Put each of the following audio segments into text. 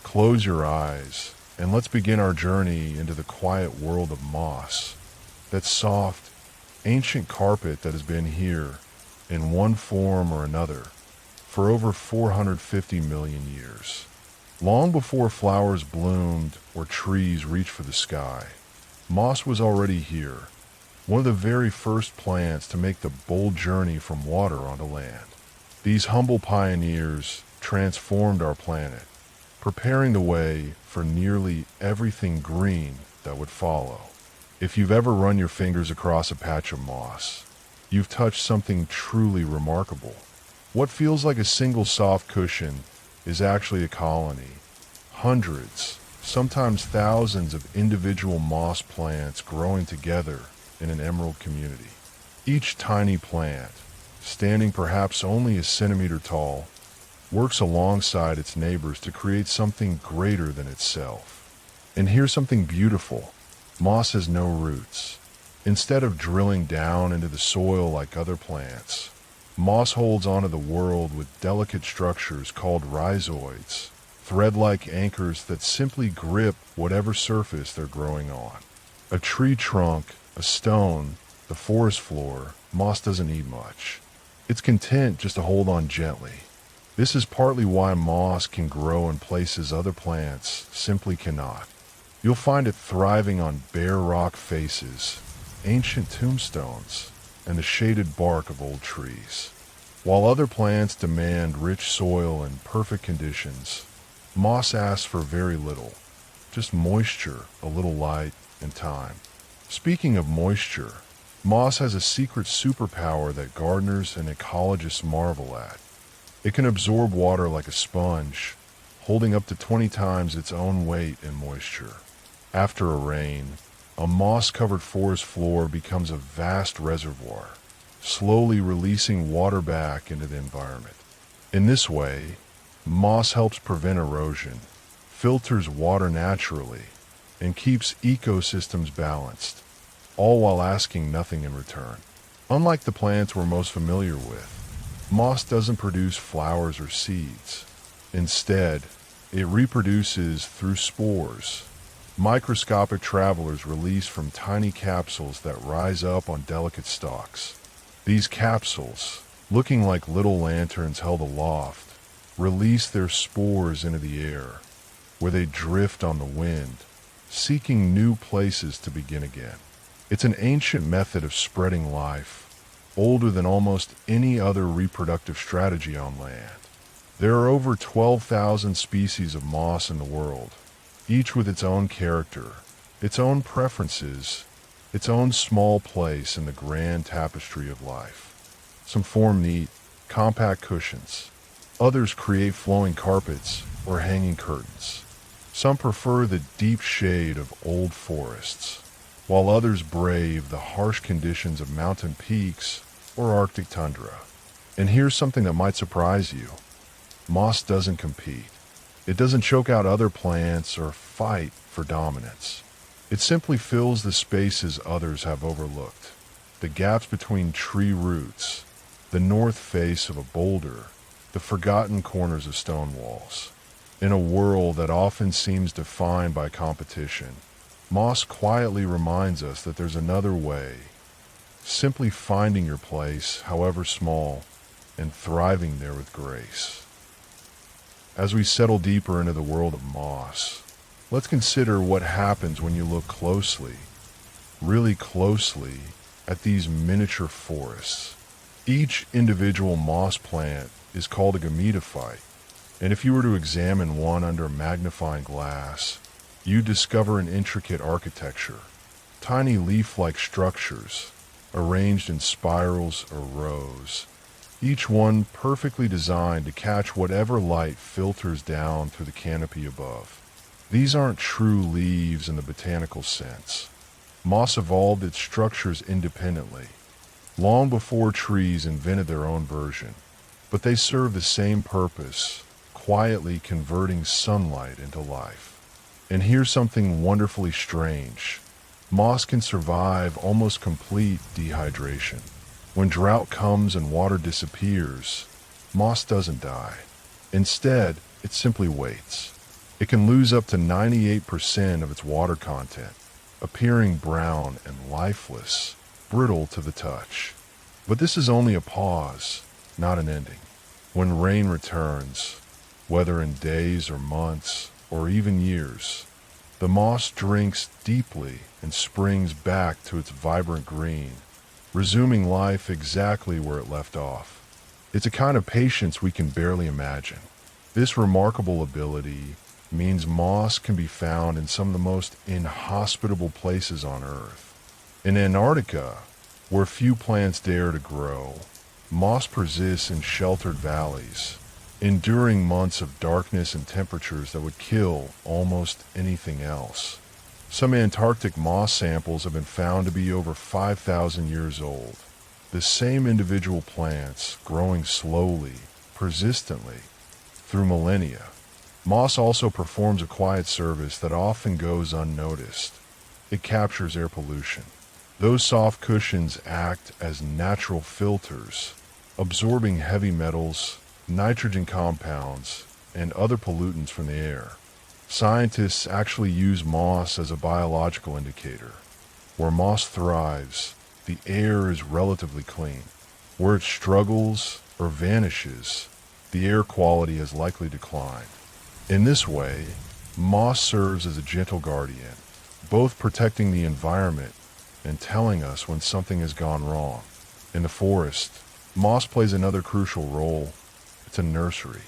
Close your eyes, and let's begin our journey into the quiet world of moss, that soft, ancient carpet that has been here, in one form or another, for over 450 million years. Long before flowers bloomed or trees reached for the sky, moss was already here, one of the very first plants to make the bold journey from water onto land. These humble pioneers transformed our planet, preparing the way for nearly everything green that would follow. If you've ever run your fingers across a patch of moss, you've touched something truly remarkable. What feels like a single soft cushion is actually a colony. Hundreds, sometimes thousands of individual moss plants growing together in an emerald community. Each tiny plant, standing perhaps only a centimeter tall, works alongside its neighbors to create something greater than itself. And here's something beautiful. Moss has no roots. Instead of drilling down into the soil like other plants, moss holds onto the world with delicate structures called rhizoids, thread-like anchors that simply grip whatever surface they're growing on. A tree trunk, a stone, the forest floor, moss doesn't need much. It's content just to hold on gently. This is partly why moss can grow in places other plants simply cannot. You'll find it thriving on bare rock faces, ancient tombstones, and the shaded bark of old trees. While other plants demand rich soil and perfect conditions, moss asks for very little, just moisture, a little light, and time. Speaking of moisture, moss has a secret superpower that gardeners and ecologists marvel at. It can absorb water like a sponge, holding up to 20 times its own weight in moisture. After a rain, a moss-covered forest floor becomes a vast reservoir, slowly releasing water back into the environment. In this way, moss helps prevent erosion, filters water naturally, and keeps ecosystems balanced, all while asking nothing in return. Unlike the plants we're most familiar with, moss doesn't produce flowers or seeds. Instead, it reproduces through spores, microscopic travelers released from tiny capsules that rise up on delicate stalks. These capsules, looking like little lanterns held aloft, release their spores into the air, where they drift on the wind, seeking new places to begin again. It's an ancient method of spreading life, older than almost any other reproductive strategy on land. There are over 12,000 species of moss in the world, each with its own character, its own preferences, its own small place in the grand tapestry of life. Some form neat, compact cushions. Others create flowing carpets or hanging curtains. Some prefer the deep shade of old forests, while others brave the harsh conditions of mountain peaks or Arctic tundra. And here's something that might surprise you. Moss doesn't compete. It doesn't choke out other plants or fight for dominance. It simply fills the spaces others have overlooked, the gaps between tree roots, the north face of a boulder, the forgotten corners of stone walls. In a world that often seems defined by competition, moss quietly reminds us that there's another way, simply finding your place, however small, and thriving there with grace. As we settle deeper into the world of moss, let's consider what happens when you look closely, really closely, at these miniature forests. Each individual moss plant is called a gametophyte, and if you were to examine one under a magnifying glass, you'd discover an intricate architecture, tiny leaf-like structures, arranged in spirals or rows, each one perfectly designed to catch whatever light filters down through the canopy above. These aren't true leaves in the botanical sense. Moss evolved its structures independently, long before trees invented their own version, but they serve the same purpose, quietly converting sunlight into life. And here's something wonderfully strange. Moss can survive almost complete dehydration. When drought comes and water disappears, moss doesn't die. Instead, it simply waits. It can lose up to 98% of its water content, appearing brown and lifeless, brittle to the touch. But this is only a pause, not an ending. When rain returns, whether in days or months or even years, the moss drinks deeply and springs back to its vibrant green, resuming life exactly where it left off. It's a kind of patience we can barely imagine. This remarkable ability means moss can be found in some of the most inhospitable places on Earth. In Antarctica, where few plants dare to grow, moss persists in sheltered valleys, enduring months of darkness and temperatures that would kill almost anything else. Some Antarctic moss samples have been found to be over 5,000 years old. The same individual plants growing slowly, persistently, through millennia. Moss also performs a quiet service that often goes unnoticed. It captures air pollution. Those soft cushions act as natural filters, absorbing heavy metals, nitrogen compounds, and other pollutants from the air. Scientists actually use moss as a biological indicator. Where moss thrives, the air is relatively clean. Where it struggles or vanishes, the air quality has likely declined. In this way, moss serves as a gentle guardian, both protecting the environment and telling us when something has gone wrong. In the forest, moss plays another crucial role. It's a nursery.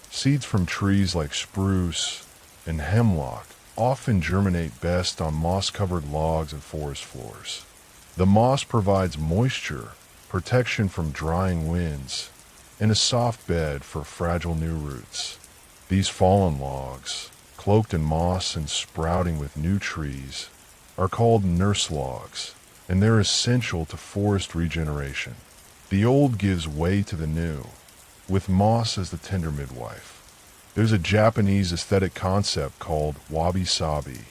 Seeds from trees like spruce and hemlock often germinate best on moss-covered logs and forest floors. The moss provides moisture, protection from drying winds, and a soft bed for fragile new roots. These fallen logs, cloaked in moss and sprouting with new trees, are called nurse logs, and they're essential to forest regeneration. The old gives way to the new, with moss as the tender midwife. There's a Japanese aesthetic concept called wabi-sabi,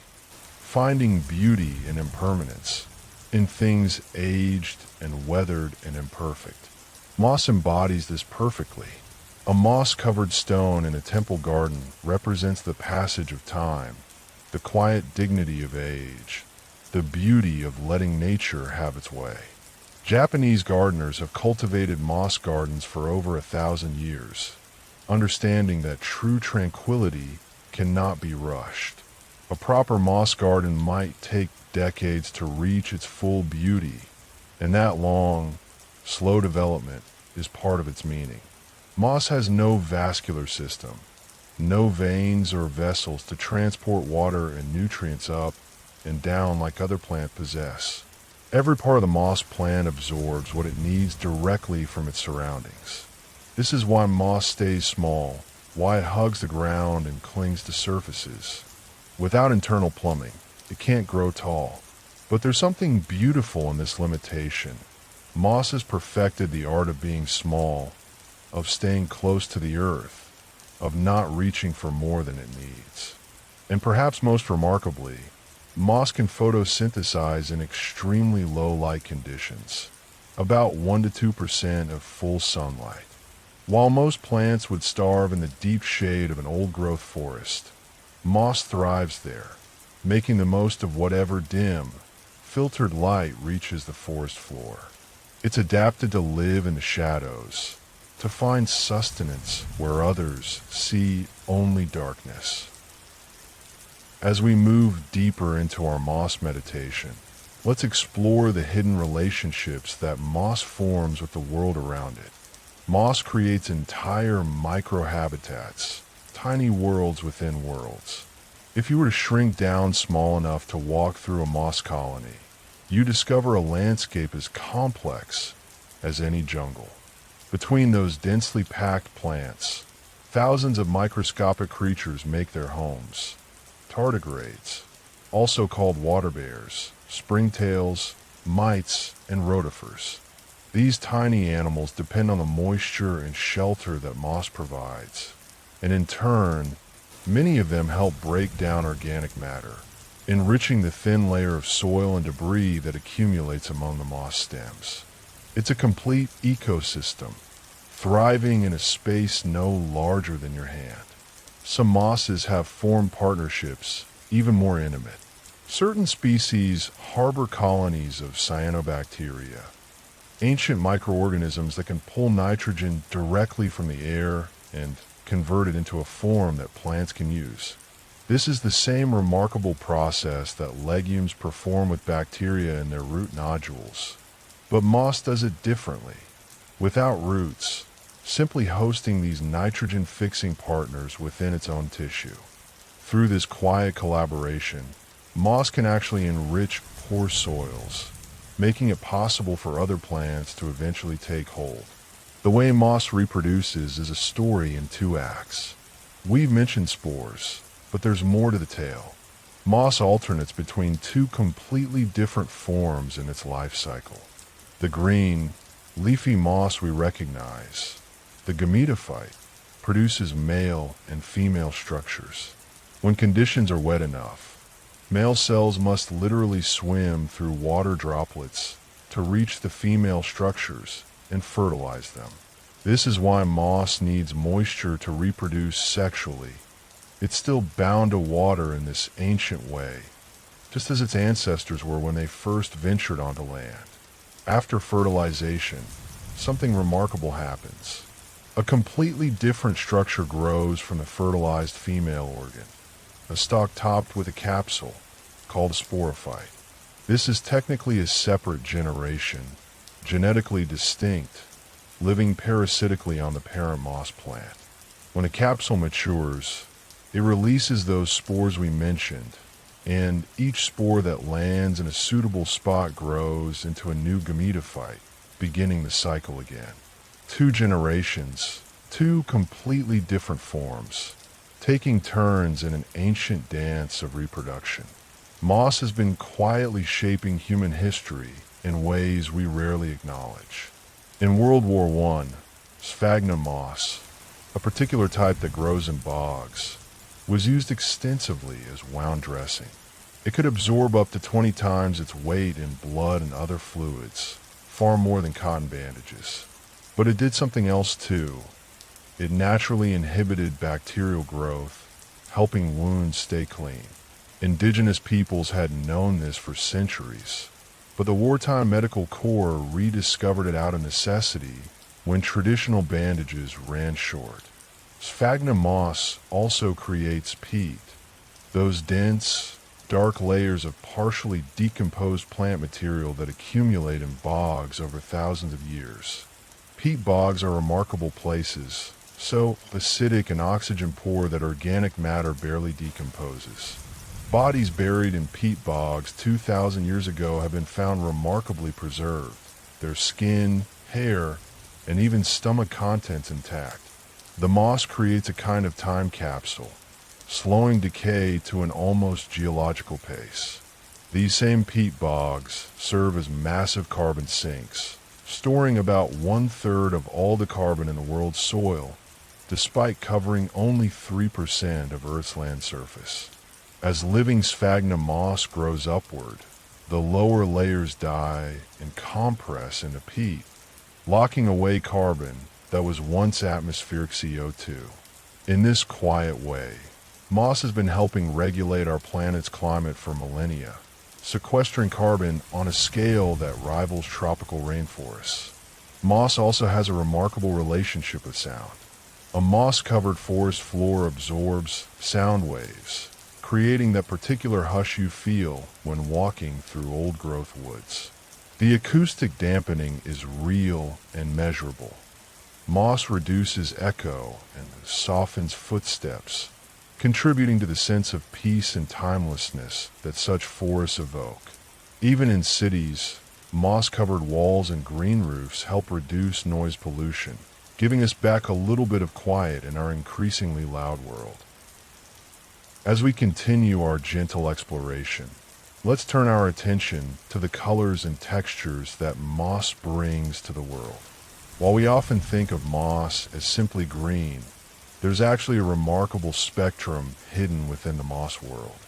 finding beauty in impermanence, in things aged and weathered and imperfect. Moss embodies this perfectly. A moss-covered stone in a temple garden represents the passage of time, the quiet dignity of age, the beauty of letting nature have its way. Japanese gardeners have cultivated moss gardens for over 1,000 years, understanding that true tranquility cannot be rushed. A proper moss garden might take decades to reach its full beauty, and that long, slow development is part of its meaning. Moss has no vascular system, no veins or vessels to transport water and nutrients up and down like other plants possess. Every part of the moss plant absorbs what it needs directly from its surroundings. This is why moss stays small, why it hugs the ground and clings to surfaces. Without internal plumbing, it can't grow tall. But there's something beautiful in this limitation. Moss has perfected the art of being small, of staying close to the earth, of not reaching for more than it needs. And perhaps most remarkably, moss can photosynthesize in extremely low light conditions, about 1 to 2% of full sunlight. While most plants would starve in the deep shade of an old-growth forest, moss thrives there, making the most of whatever dim, filtered light reaches the forest floor. It's adapted to live in the shadows, to find sustenance where others see only darkness. As we move deeper into our moss meditation, let's explore the hidden relationships that moss forms with the world around it. Moss creates entire microhabitats, tiny worlds within worlds. If you were to shrink down small enough to walk through a moss colony, you discover a landscape as complex as any jungle. Between those densely packed plants, thousands of microscopic creatures make their homes. Tardigrades, also called water bears, springtails, mites, and rotifers. These tiny animals depend on the moisture and shelter that moss provides, and in turn, many of them help break down organic matter, enriching the thin layer of soil and debris that accumulates among the moss stems. It's a complete ecosystem, thriving in a space no larger than your hand. Some mosses have formed partnerships, even more intimate. Certain species harbor colonies of cyanobacteria, ancient microorganisms that can pull nitrogen directly from the air and convert it into a form that plants can use. This is the same remarkable process that legumes perform with bacteria in their root nodules. But moss does it differently. Without roots, simply hosting these nitrogen-fixing partners within its own tissue. Through this quiet collaboration, moss can actually enrich poor soils, making it possible for other plants to eventually take hold. The way moss reproduces is a story in two acts. We've mentioned spores, but there's more to the tale. Moss alternates between two completely different forms in its life cycle. The green, leafy moss we recognize, the gametophyte, produces male and female structures. When conditions are wet enough, male cells must literally swim through water droplets to reach the female structures and fertilize them. This is why moss needs moisture to reproduce sexually. It's still bound to water in this ancient way, just as its ancestors were when they first ventured onto land. After fertilization, something remarkable happens. A completely different structure grows from the fertilized female organ, a stalk topped with a capsule called a sporophyte. This is technically a separate generation, genetically distinct, living parasitically on the parent moss plant. When a capsule matures, it releases those spores we mentioned, and each spore that lands in a suitable spot grows into a new gametophyte, beginning the cycle again. 2 generations, 2 completely different forms, taking turns in an ancient dance of reproduction. Moss has been quietly shaping human history in ways we rarely acknowledge. In World War I, sphagnum moss, a particular type that grows in bogs, was used extensively as wound dressing. It could absorb up to 20 times its weight in blood and other fluids, far more than cotton bandages. But it did something else too. It naturally inhibited bacterial growth, helping wounds stay clean. Indigenous peoples had known this for centuries, but the wartime medical corps rediscovered it out of necessity when traditional bandages ran short. Sphagnum moss also creates peat, those dense, dark layers of partially decomposed plant material that accumulate in bogs over thousands of years. Peat bogs are remarkable places, so acidic and oxygen poor that organic matter barely decomposes. Bodies buried in peat bogs 2,000 years ago have been found remarkably preserved, their skin, hair, and even stomach contents intact. The moss creates a kind of time capsule, slowing decay to an almost geological pace. These same peat bogs serve as massive carbon sinks, storing about 1/3 of all the carbon in the world's soil, despite covering only 3% of Earth's land surface. As living sphagnum moss grows upward, the lower layers die and compress into peat, locking away carbon that was once atmospheric CO2. In this quiet way, moss has been helping regulate our planet's climate for millennia, sequestering carbon on a scale that rivals tropical rainforests. Moss also has a remarkable relationship with sound. A moss-covered forest floor absorbs sound waves, creating that particular hush you feel when walking through old-growth woods. The acoustic dampening is real and measurable. Moss reduces echo and softens footsteps, contributing to the sense of peace and timelessness that such forests evoke. Even in cities, moss-covered walls and green roofs help reduce noise pollution, giving us back a little bit of quiet in our increasingly loud world. As we continue our gentle exploration, let's turn our attention to the colors and textures that moss brings to the world. While we often think of moss as simply green, there's actually a remarkable spectrum hidden within the moss world.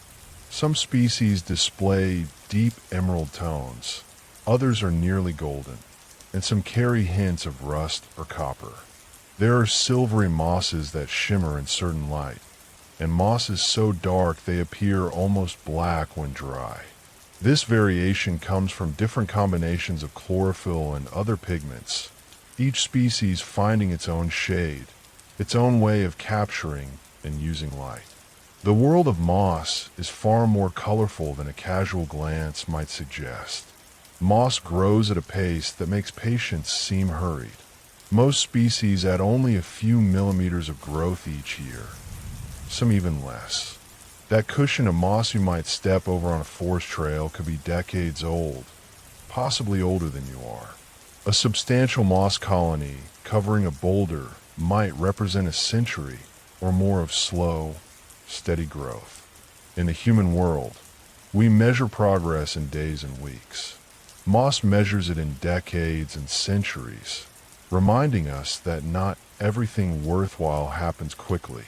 Some species display deep emerald tones, others are nearly golden, and some carry hints of rust or copper. There are silvery mosses that shimmer in certain light, and mosses so dark they appear almost black when dry. This variation comes from different combinations of chlorophyll and other pigments, each species finding its own shade, its own way of capturing and using light. The world of moss is far more colorful than a casual glance might suggest. Moss grows at a pace that makes patience seem hurried. Most species add only a few millimeters of growth each year, some even less. That cushion of moss you might step over on a forest trail could be decades old, possibly older than you are. A substantial moss colony covering a boulder might represent a century or more of slow, steady growth. In the human world, we measure progress in days and weeks. Moss measures it in decades and centuries, reminding us that not everything worthwhile happens quickly.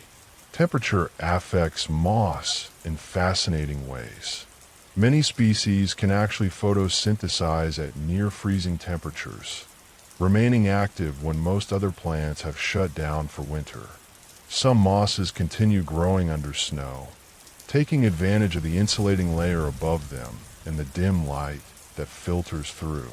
Temperature affects moss in fascinating ways. Many species can actually photosynthesize at near freezing temperatures, remaining active when most other plants have shut down for winter. Some mosses continue growing under snow, taking advantage of the insulating layer above them and the dim light that filters through.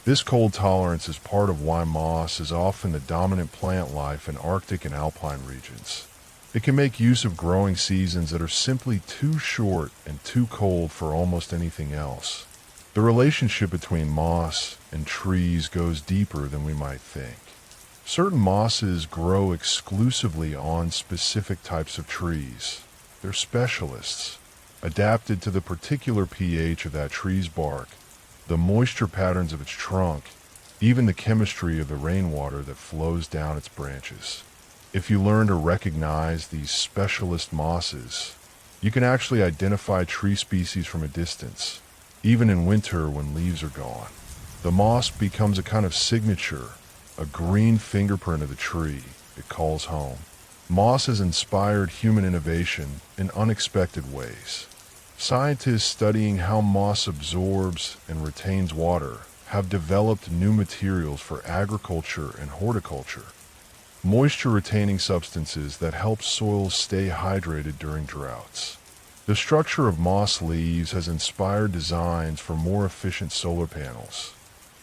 This cold tolerance is part of why moss is often the dominant plant life in Arctic and alpine regions. It can make use of growing seasons that are simply too short and too cold for almost anything else. The relationship between moss and trees goes deeper than we might think. Certain mosses grow exclusively on specific types of trees. They're specialists, adapted to the particular pH of that tree's bark, the moisture patterns of its trunk, even the chemistry of the rainwater that flows down its branches. If you learn to recognize these specialist mosses, you can actually identify tree species from a distance, even in winter when leaves are gone. The moss becomes a kind of signature, a green fingerprint of the tree it calls home. Moss has inspired human innovation in unexpected ways. Scientists studying how moss absorbs and retains water have developed new materials for agriculture and horticulture. Moisture-retaining substances that help soils stay hydrated during droughts. The structure of moss leaves has inspired designs for more efficient solar panels.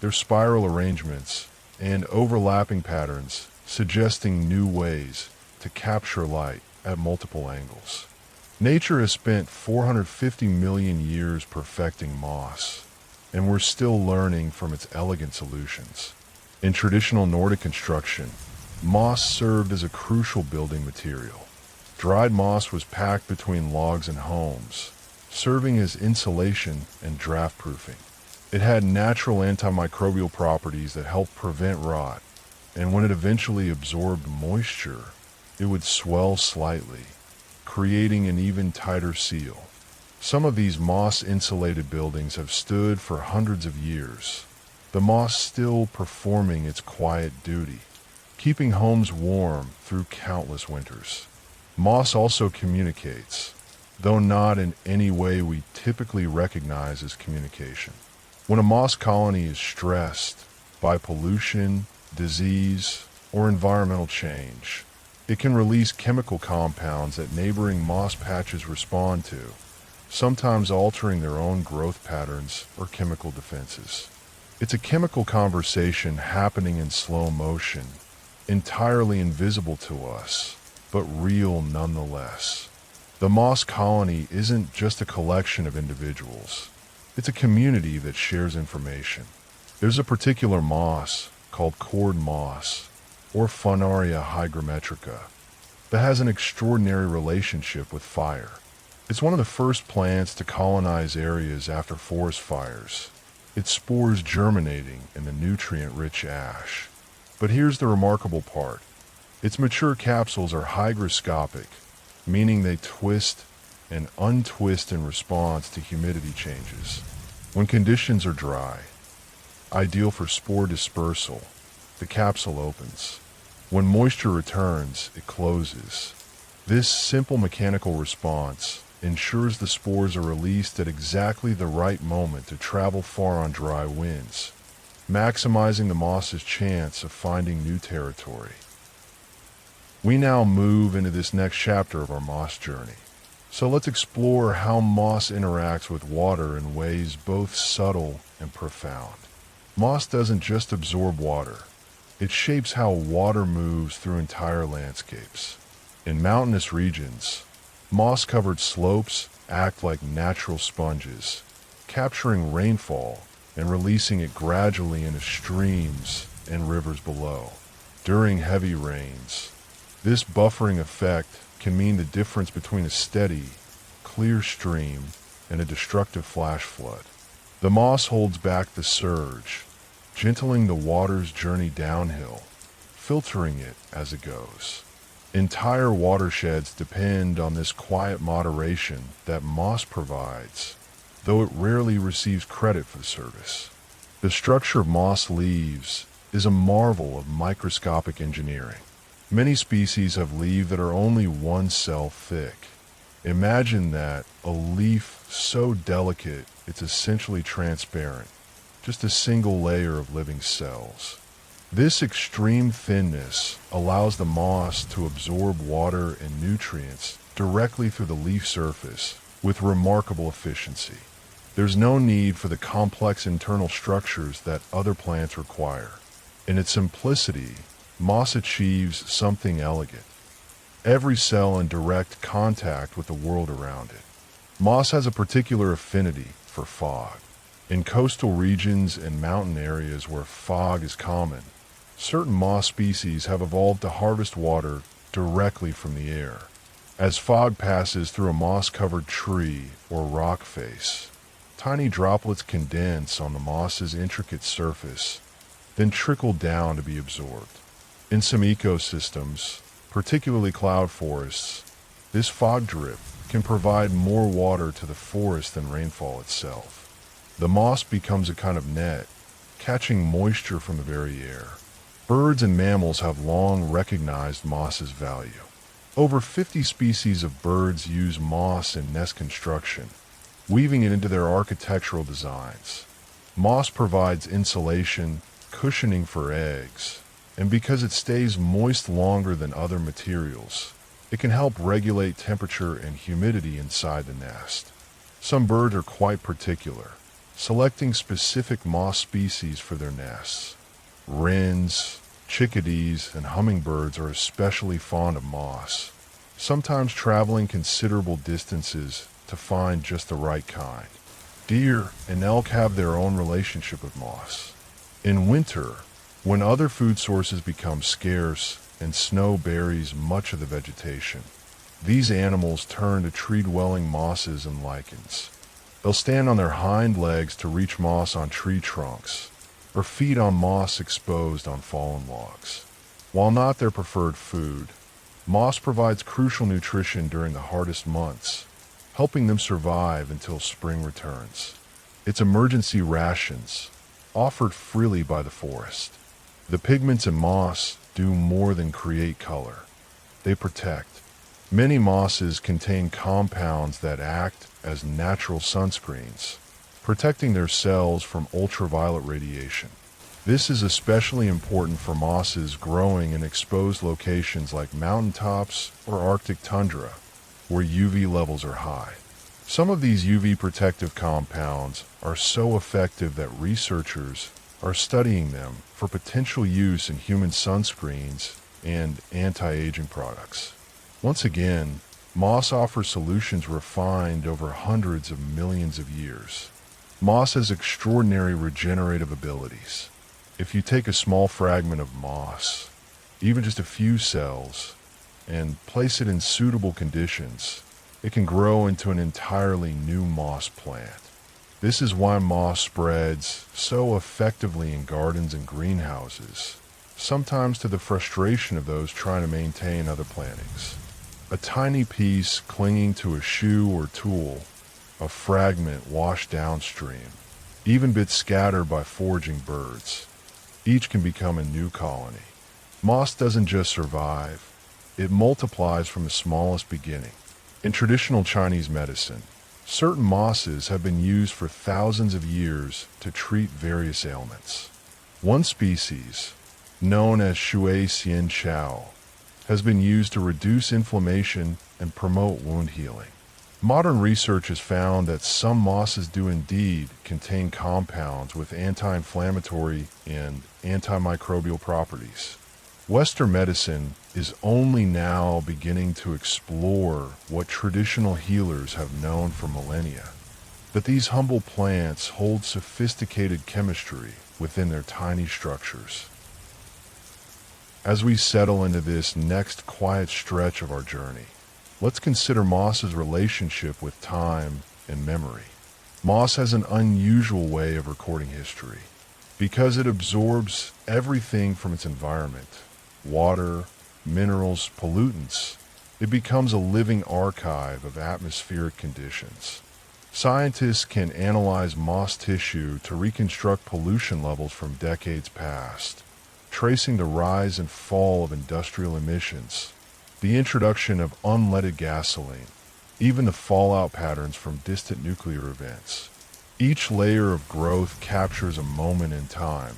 Their spiral arrangements and overlapping patterns suggesting new ways to capture light at multiple angles. Nature has spent 450 million years perfecting moss, and we're still learning from its elegant solutions. In traditional Nordic construction, moss served as a crucial building material. Dried moss was packed between logs and homes, serving as insulation and draft-proofing. It had natural antimicrobial properties that helped prevent rot, and when it eventually absorbed moisture, it would swell slightly, creating an even tighter seal. Some of these moss-insulated buildings have stood for hundreds of years, the moss still performing its quiet duty, keeping homes warm through countless winters. Moss also communicates, though not in any way we typically recognize as communication. When a moss colony is stressed by pollution, disease, or environmental change, it can release chemical compounds that neighboring moss patches respond to, sometimes altering their own growth patterns or chemical defenses. It's a chemical conversation happening in slow motion, entirely invisible to us, but real nonetheless. The moss colony isn't just a collection of individuals. It's a community that shares information. There's a particular moss called cord moss, or Funaria hygrometrica, that has an extraordinary relationship with fire. It's one of the first plants to colonize areas after forest fires, its spores germinating in the nutrient-rich ash. But here's the remarkable part. Its mature capsules are hygroscopic, meaning they twist and untwist in response to humidity changes. When conditions are dry, ideal for spore dispersal, the capsule opens. When moisture returns, it closes. This simple mechanical response ensures the spores are released at exactly the right moment to travel far on dry winds, maximizing the moss's chance of finding new territory. We now move into this next chapter of our moss journey. So let's explore how moss interacts with water in ways both subtle and profound. Moss doesn't just absorb water. It shapes how water moves through entire landscapes. In mountainous regions, moss-covered slopes act like natural sponges, capturing rainfall and releasing it gradually into streams and rivers below. During heavy rains, this buffering effect can mean the difference between a steady, clear stream and a destructive flash flood. The moss holds back the surge, gentling the water's journey downhill, filtering it as it goes. Entire watersheds depend on this quiet moderation that moss provides, though it rarely receives credit for the service. The structure of moss leaves is a marvel of microscopic engineering. Many species have leaves that are only one cell thick. Imagine that, a leaf so delicate it's essentially transparent, just a single layer of living cells. This extreme thinness allows the moss to absorb water and nutrients directly through the leaf surface with remarkable efficiency. There's no need for the complex internal structures that other plants require. In its simplicity, moss achieves something elegant. Every cell in direct contact with the world around it. Moss has a particular affinity for fog. In coastal regions and mountain areas where fog is common, certain moss species have evolved to harvest water directly from the air. As fog passes through a moss-covered tree or rock face, tiny droplets condense on the moss's intricate surface, then trickle down to be absorbed. In some ecosystems, particularly cloud forests, this fog drip can provide more water to the forest than rainfall itself. The moss becomes a kind of net, catching moisture from the very air. Birds and mammals have long recognized moss's value. Over 50 species of birds use moss in nest construction, weaving it into their architectural designs. Moss provides insulation, cushioning for eggs, and because it stays moist longer than other materials, it can help regulate temperature and humidity inside the nest. Some birds are quite particular, selecting specific moss species for their nests. Wrens, chickadees, and hummingbirds are especially fond of moss, sometimes traveling considerable distances to find just the right kind. Deer and elk have their own relationship with moss. In winter, when other food sources become scarce and snow buries much of the vegetation, these animals turn to tree-dwelling mosses and lichens. They'll stand on their hind legs to reach moss on tree trunks, or feed on moss exposed on fallen logs. While not their preferred food, moss provides crucial nutrition during the hardest months, helping them survive until spring returns. It's emergency rations, offered freely by the forest. The pigments in moss do more than create color. They protect. Many mosses contain compounds that act as natural sunscreens, protecting their cells from ultraviolet radiation. This is especially important for mosses growing in exposed locations like mountaintops or Arctic tundra, where UV levels are high. Some of these UV protective compounds are so effective that researchers are studying them for potential use in human sunscreens and anti-aging products. Once again, moss offers solutions refined over hundreds of millions of years. Moss has extraordinary regenerative abilities. If you take a small fragment of moss, even just a few cells, and place it in suitable conditions, it can grow into an entirely new moss plant. This is why moss spreads so effectively in gardens and greenhouses, sometimes to the frustration of those trying to maintain other plantings. A tiny piece clinging to a shoe or tool, a fragment washed downstream, even bits scattered by foraging birds. Each can become a new colony. Moss doesn't just survive, it multiplies from the smallest beginning. In traditional Chinese medicine, certain mosses have been used for thousands of years to treat various ailments. One species, known as Shui Xian Chao, has been used to reduce inflammation and promote wound healing. Modern research has found that some mosses do indeed contain compounds with anti-inflammatory and antimicrobial properties. Western medicine is only now beginning to explore what traditional healers have known for millennia, that these humble plants hold sophisticated chemistry within their tiny structures. As we settle into this next quiet stretch of our journey, let's consider moss's relationship with time and memory. Moss has an unusual way of recording history because it absorbs everything from its environment: water, minerals, pollutants. It becomes a living archive of atmospheric conditions. Scientists can analyze moss tissue to reconstruct pollution levels from decades past, tracing the rise and fall of industrial emissions, the introduction of unleaded gasoline, even the fallout patterns from distant nuclear events. Each layer of growth captures a moment in time,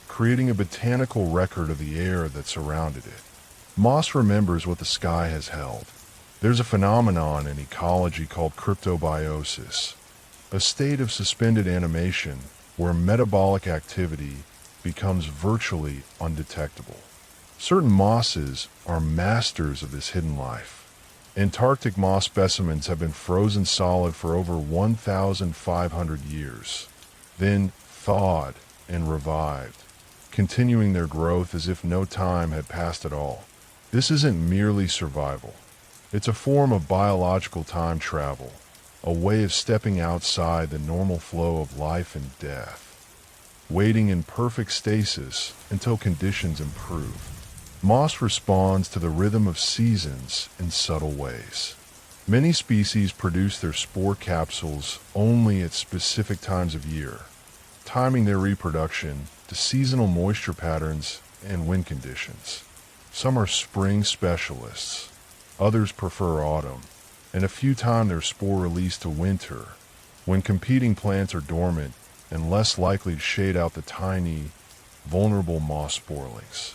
creating a botanical record of the air that surrounded it. Moss remembers what the sky has held. There's a phenomenon in ecology called cryptobiosis, a state of suspended animation where metabolic activity becomes virtually undetectable. Certain mosses are masters of this hidden life. Antarctic moss specimens have been frozen solid for over 1,500 years, then thawed and revived, continuing their growth as if no time had passed at all. This isn't merely survival. It's a form of biological time travel, a way of stepping outside the normal flow of life and death, waiting in perfect stasis until conditions improve. Moss responds to the rhythm of seasons in subtle ways. Many species produce their spore capsules only at specific times of year, timing their reproduction to seasonal moisture patterns and wind conditions. Some are spring specialists, others prefer autumn, and a few time their spore release to winter, when competing plants are dormant and less likely to shade out the tiny, vulnerable moss sporelings.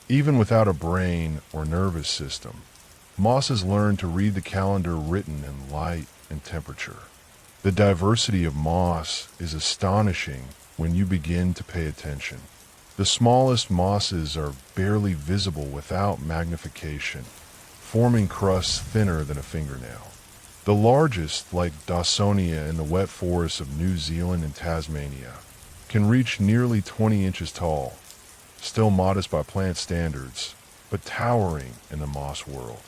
Even without a brain or nervous system, mosses learn to read the calendar written in light and temperature. The diversity of moss is astonishing when you begin to pay attention. The smallest mosses are barely visible without magnification, forming crusts thinner than a fingernail. The largest, like Dawsonia in the wet forests of New Zealand and Tasmania, can reach nearly 20 inches tall, still modest by plant standards, but towering in the moss world.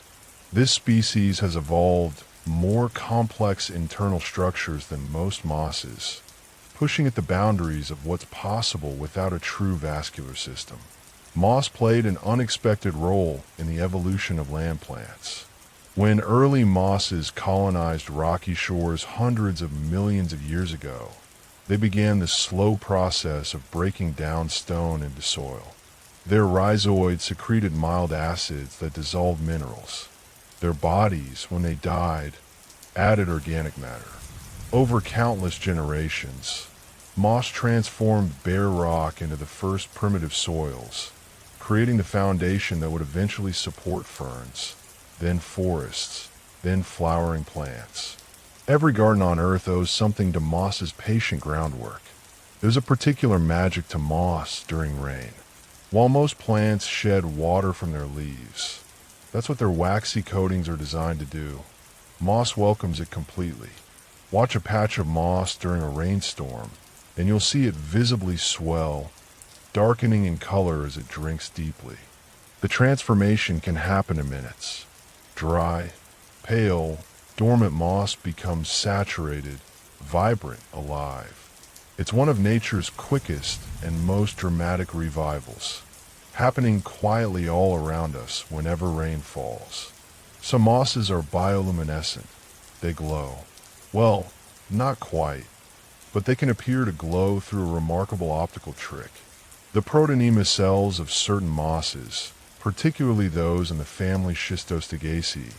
This species has evolved more complex internal structures than most mosses, pushing at the boundaries of what's possible without a true vascular system. Moss played an unexpected role in the evolution of land plants. When early mosses colonized rocky shores hundreds of millions of years ago, they began the slow process of breaking down stone into soil. Their rhizoids secreted mild acids that dissolved minerals. Their bodies, when they died, added organic matter. Over countless generations, moss transformed bare rock into the first primitive soils, creating the foundation that would eventually support ferns, then forests, then flowering plants. Every garden on Earth owes something to moss's patient groundwork. There's a particular magic to moss during rain. While most plants shed water from their leaves, that's what their waxy coatings are designed to do. Moss welcomes it completely. Watch a patch of moss during a rainstorm, and you'll see it visibly swell, darkening in color as it drinks deeply. The transformation can happen in minutes. Dry, pale, dormant moss becomes saturated, vibrant, alive. It's one of nature's quickest and most dramatic revivals, happening quietly all around us whenever rain falls. Some mosses are bioluminescent. They glow. Well, not quite, but they can appear to glow through a remarkable optical trick. The protonema cells of certain mosses, particularly those in the family Schistostagaceae,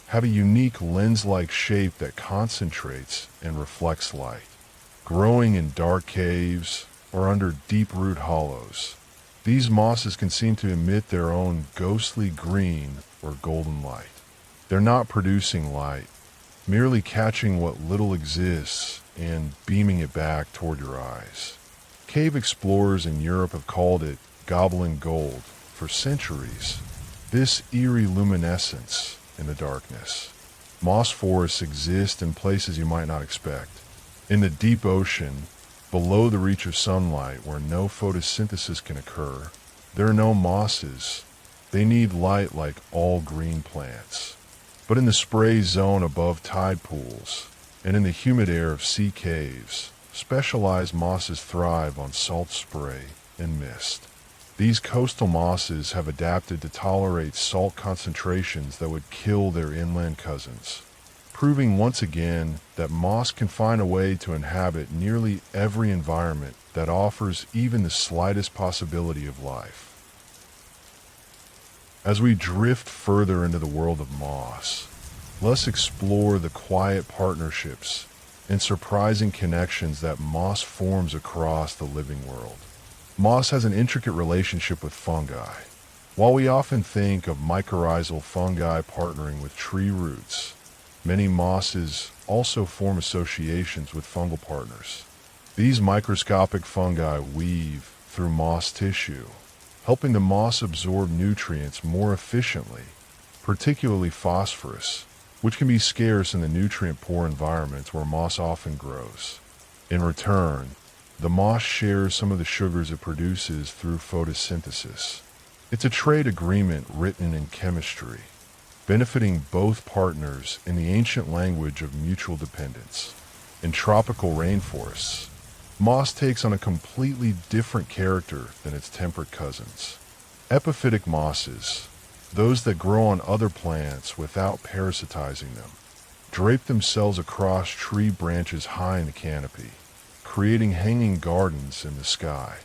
have a unique lens-like shape that concentrates and reflects light. Growing in dark caves or under deep root hollows, these mosses can seem to emit their own ghostly green or golden light. They're not producing light, merely catching what little exists and beaming it back toward your eyes. Cave explorers in Europe have called it goblin gold for centuries. This eerie luminescence in the darkness. Moss forests exist in places you might not expect. In the deep ocean, below the reach of sunlight where no photosynthesis can occur, there are no mosses. They need light like all green plants. But in the spray zone above tide pools and in the humid air of sea caves, specialized mosses thrive on salt spray and mist. These coastal mosses have adapted to tolerate salt concentrations that would kill their inland cousins, proving once again that moss can find a way to inhabit nearly every environment that offers even the slightest possibility of life. As we drift further into the world of moss, let's explore the quiet partnerships and surprising connections that moss forms across the living world. Moss has an intricate relationship with fungi. While we often think of mycorrhizal fungi partnering with tree roots, many mosses also form associations with fungal partners. These microscopic fungi weave through moss tissue, helping the moss absorb nutrients more efficiently, particularly phosphorus, which can be scarce in the nutrient-poor environments where moss often grows. In return, the moss shares some of the sugars it produces through photosynthesis. It's a trade agreement written in chemistry, benefiting both partners in the ancient language of mutual dependence. In tropical rainforests, moss takes on a completely different character than its temperate cousins. Epiphytic mosses, those that grow on other plants without parasitizing them, drape themselves across tree branches high in the canopy, creating hanging gardens in the sky.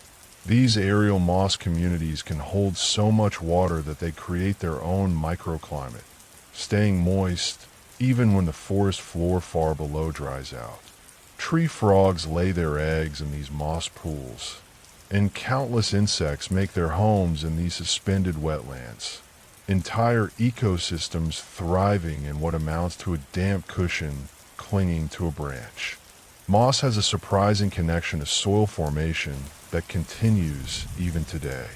These aerial moss communities can hold so much water that they create their own microclimate, staying moist even when the forest floor far below dries out. Tree frogs lay their eggs in these moss pools, and countless insects make their homes in these suspended wetlands. Entire ecosystems thriving in what amounts to a damp cushion clinging to a branch. Moss has a surprising connection to soil formation that continues even today.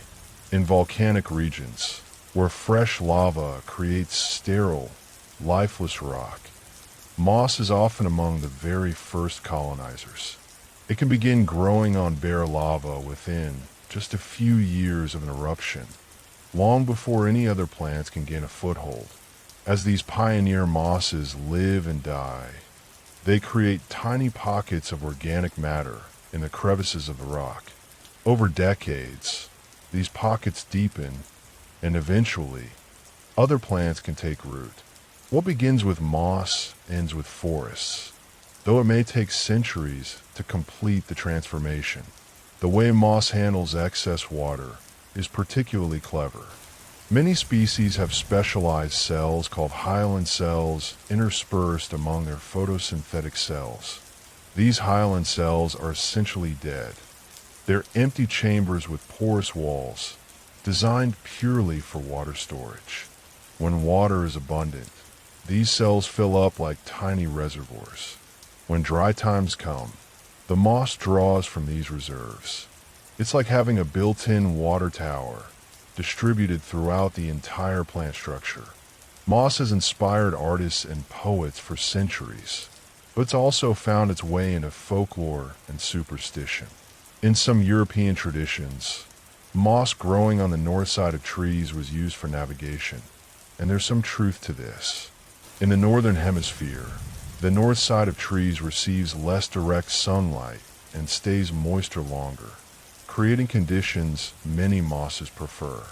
In volcanic regions, where fresh lava creates sterile, lifeless rock, moss is often among the very first colonizers. It can begin growing on bare lava within just a few years of an eruption, long before any other plants can gain a foothold. As these pioneer mosses live and die, they create tiny pockets of organic matter in the crevices of the rock. Over decades, these pockets deepen, and eventually, other plants can take root. What begins with moss ends with forests, though it may take centuries to complete the transformation. The way moss handles excess water is particularly clever. Many species have specialized cells called hyaline cells interspersed among their photosynthetic cells. These hyaline cells are essentially dead. They're empty chambers with porous walls, designed purely for water storage. When water is abundant, these cells fill up like tiny reservoirs. When dry times come, the moss draws from these reserves. It's like having a built-in water tower distributed throughout the entire plant structure. Moss has inspired artists and poets for centuries, but it's also found its way into folklore and superstition. In some European traditions, moss growing on the north side of trees was used for navigation, and there's some truth to this. In the northern hemisphere, the north side of trees receives less direct sunlight and stays moister longer, creating conditions many mosses prefer.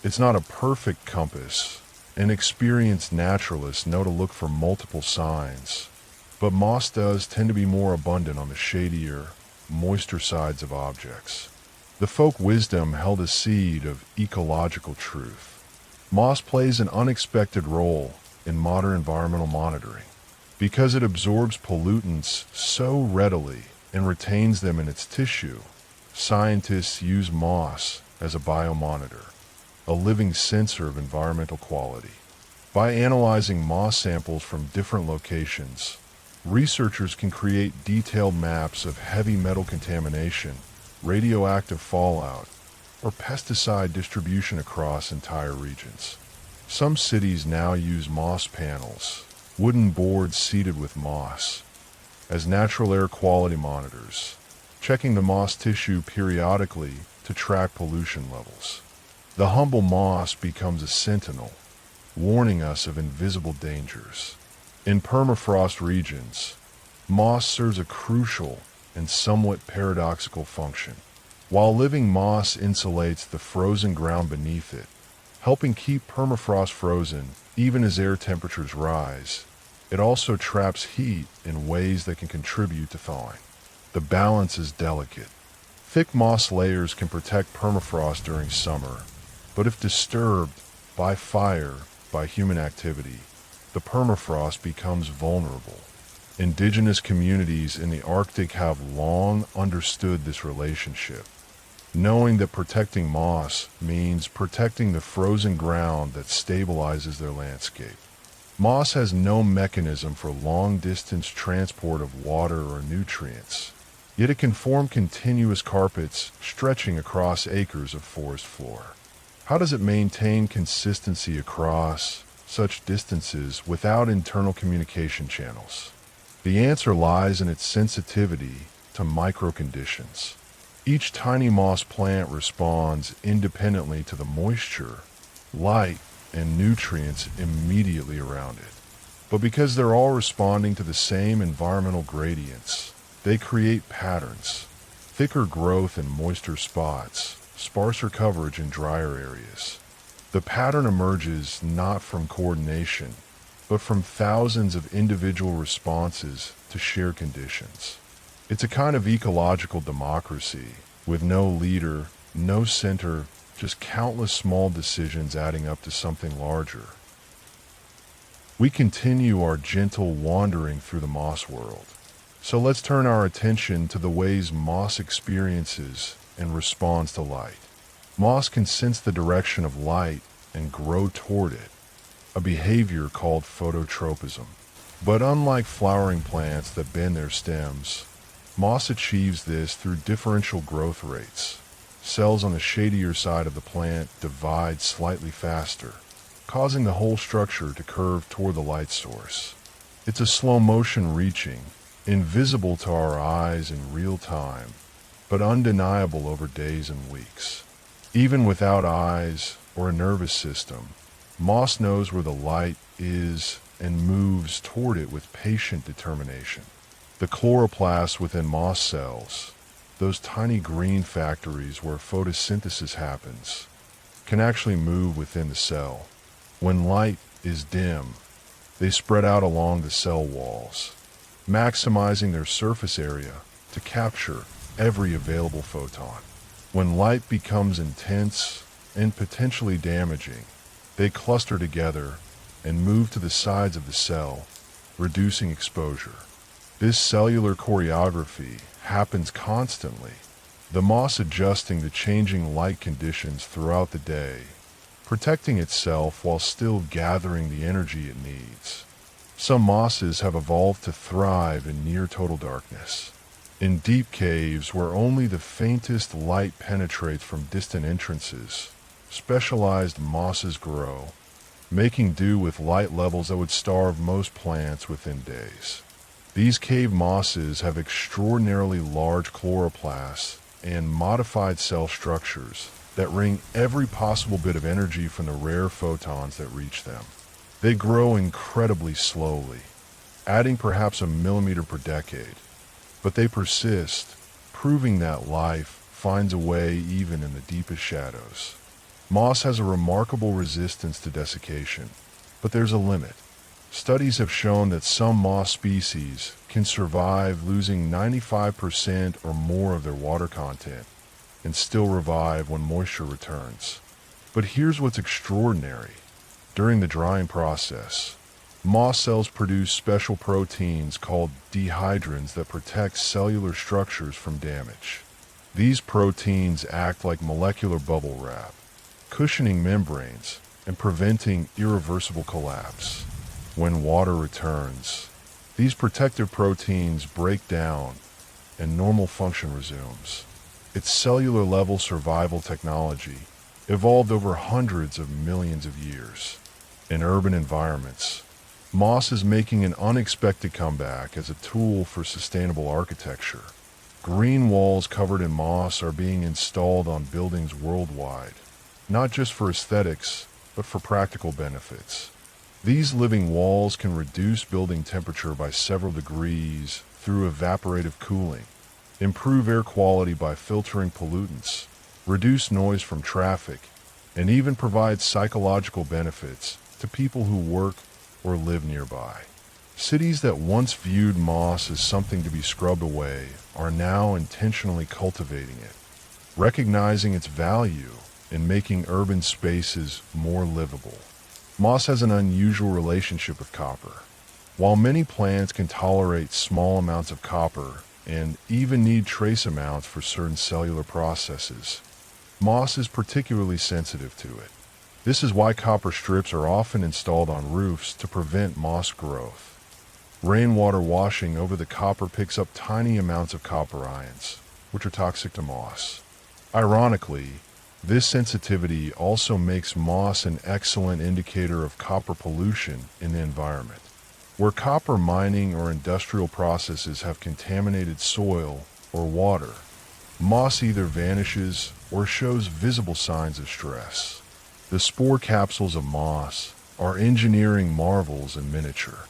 It's not a perfect compass, and experienced naturalists know to look for multiple signs, but moss does tend to be more abundant on the shadier, moister sides of objects. The folk wisdom held a seed of ecological truth. Moss plays an unexpected role in modern environmental monitoring. Because it absorbs pollutants so readily and retains them in its tissue, scientists use moss as a biomonitor, a living sensor of environmental quality. By analyzing moss samples from different locations, researchers can create detailed maps of heavy metal contamination, radioactive fallout, or pesticide distribution across entire regions. Some cities now use moss panels, wooden boards seeded with moss, as natural air quality monitors, checking the moss tissue periodically to track pollution levels. The humble moss becomes a sentinel, warning us of invisible dangers. In permafrost regions, moss serves a crucial and somewhat paradoxical function. While living moss insulates the frozen ground beneath it, helping keep permafrost frozen even as air temperatures rise, it also traps heat in ways that can contribute to thawing. The balance is delicate. Thick moss layers can protect permafrost during summer, but if disturbed by fire, by human activity, the permafrost becomes vulnerable. Indigenous communities in the Arctic have long understood this relationship, knowing that protecting moss means protecting the frozen ground that stabilizes their landscape. Moss has no mechanism for long-distance transport of water or nutrients, yet it can form continuous carpets stretching across acres of forest floor. How does it maintain consistency across such distances without internal communication channels? The answer lies in its sensitivity to microconditions. Each tiny moss plant responds independently to the moisture, light, and nutrients immediately around it. But because they're all responding to the same environmental gradients, they create patterns: thicker growth in moister spots, sparser coverage in drier areas. The pattern emerges not from coordination, but from thousands of individual responses to shared conditions. It's a kind of ecological democracy, with no leader, no center, just countless small decisions adding up to something larger. We continue our gentle wandering through the moss world. So let's turn our attention to the ways moss experiences and responds to light. Moss can sense the direction of light and grow toward it, a behavior called phototropism. But unlike flowering plants that bend their stems, moss achieves this through differential growth rates. Cells on the shadier side of the plant divide slightly faster, causing the whole structure to curve toward the light source. It's a slow motion reaching, invisible to our eyes in real time, but undeniable over days and weeks. Even without eyes or a nervous system, moss knows where the light is and moves toward it with patient determination. The chloroplasts within moss cells, those tiny green factories where photosynthesis happens, can actually move within the cell. When light is dim, they spread out along the cell walls, maximizing their surface area to capture every available photon. When light becomes intense and potentially damaging, they cluster together and move to the sides of the cell, reducing exposure. This cellular choreography happens constantly, the moss adjusting to changing light conditions throughout the day, protecting itself while still gathering the energy it needs. Some mosses have evolved to thrive in near total darkness. In deep caves where only the faintest light penetrates from distant entrances, specialized mosses grow, making do with light levels that would starve most plants within days. These cave mosses have extraordinarily large chloroplasts and modified cell structures that wring every possible bit of energy from the rare photons that reach them. They grow incredibly slowly, adding perhaps a millimeter per decade, but they persist, proving that life finds a way even in the deepest shadows. Moss has a remarkable resistance to desiccation, but there's a limit. Studies have shown that some moss species can survive losing 95% or more of their water content and still revive when moisture returns. But here's what's extraordinary. During the drying process, moss cells produce special proteins called dehydrins that protect cellular structures from damage. These proteins act like molecular bubble wrap, cushioning membranes and preventing irreversible collapse. When water returns, these protective proteins break down and normal function resumes. Its cellular-level survival technology evolved over hundreds of millions of years. In urban environments, moss is making an unexpected comeback as a tool for sustainable architecture. Green walls covered in moss are being installed on buildings worldwide, not just for aesthetics, but for practical benefits. These living walls can reduce building temperature by several degrees through evaporative cooling, improve air quality by filtering pollutants, reduce noise from traffic, and even provide psychological benefits to people who work or live nearby. Cities that once viewed moss as something to be scrubbed away are now intentionally cultivating it, recognizing its value in making urban spaces more livable. Moss has an unusual relationship with copper. While many plants can tolerate small amounts of copper and even need trace amounts for certain cellular processes, moss is particularly sensitive to it. This is why copper strips are often installed on roofs to prevent moss growth. Rainwater washing over the copper picks up tiny amounts of copper ions, which are toxic to moss. Ironically, this sensitivity also makes moss an excellent indicator of copper pollution in the environment. Where copper mining or industrial processes have contaminated soil or water, moss either vanishes or shows visible signs of stress. The spore capsules of moss are engineering marvels in miniature.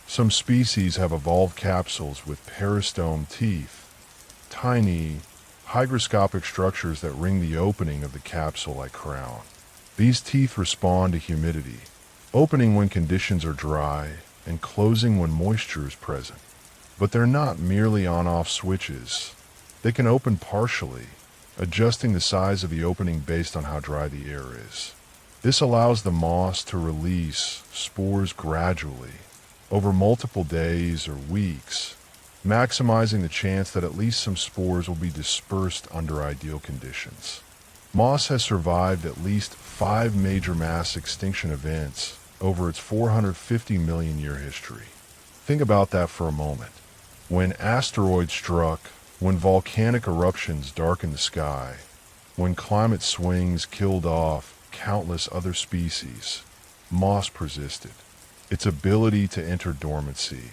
Some species have evolved capsules with peristome teeth, tiny, hygroscopic structures that ring the opening of the capsule like crown. These teeth respond to humidity, opening when conditions are dry and closing when moisture is present. But they're not merely on-off switches. They can open partially, adjusting the size of the opening based on how dry the air is. This allows the moss to release spores gradually, over multiple days or weeks, maximizing the chance that at least some spores will be dispersed under ideal conditions. Moss has survived at least 5 major mass extinction events over its 450 million year history. Think about that for a moment. When asteroids struck, when volcanic eruptions darkened the sky, when climate swings killed off countless other species, moss persisted. Its ability to enter dormancy,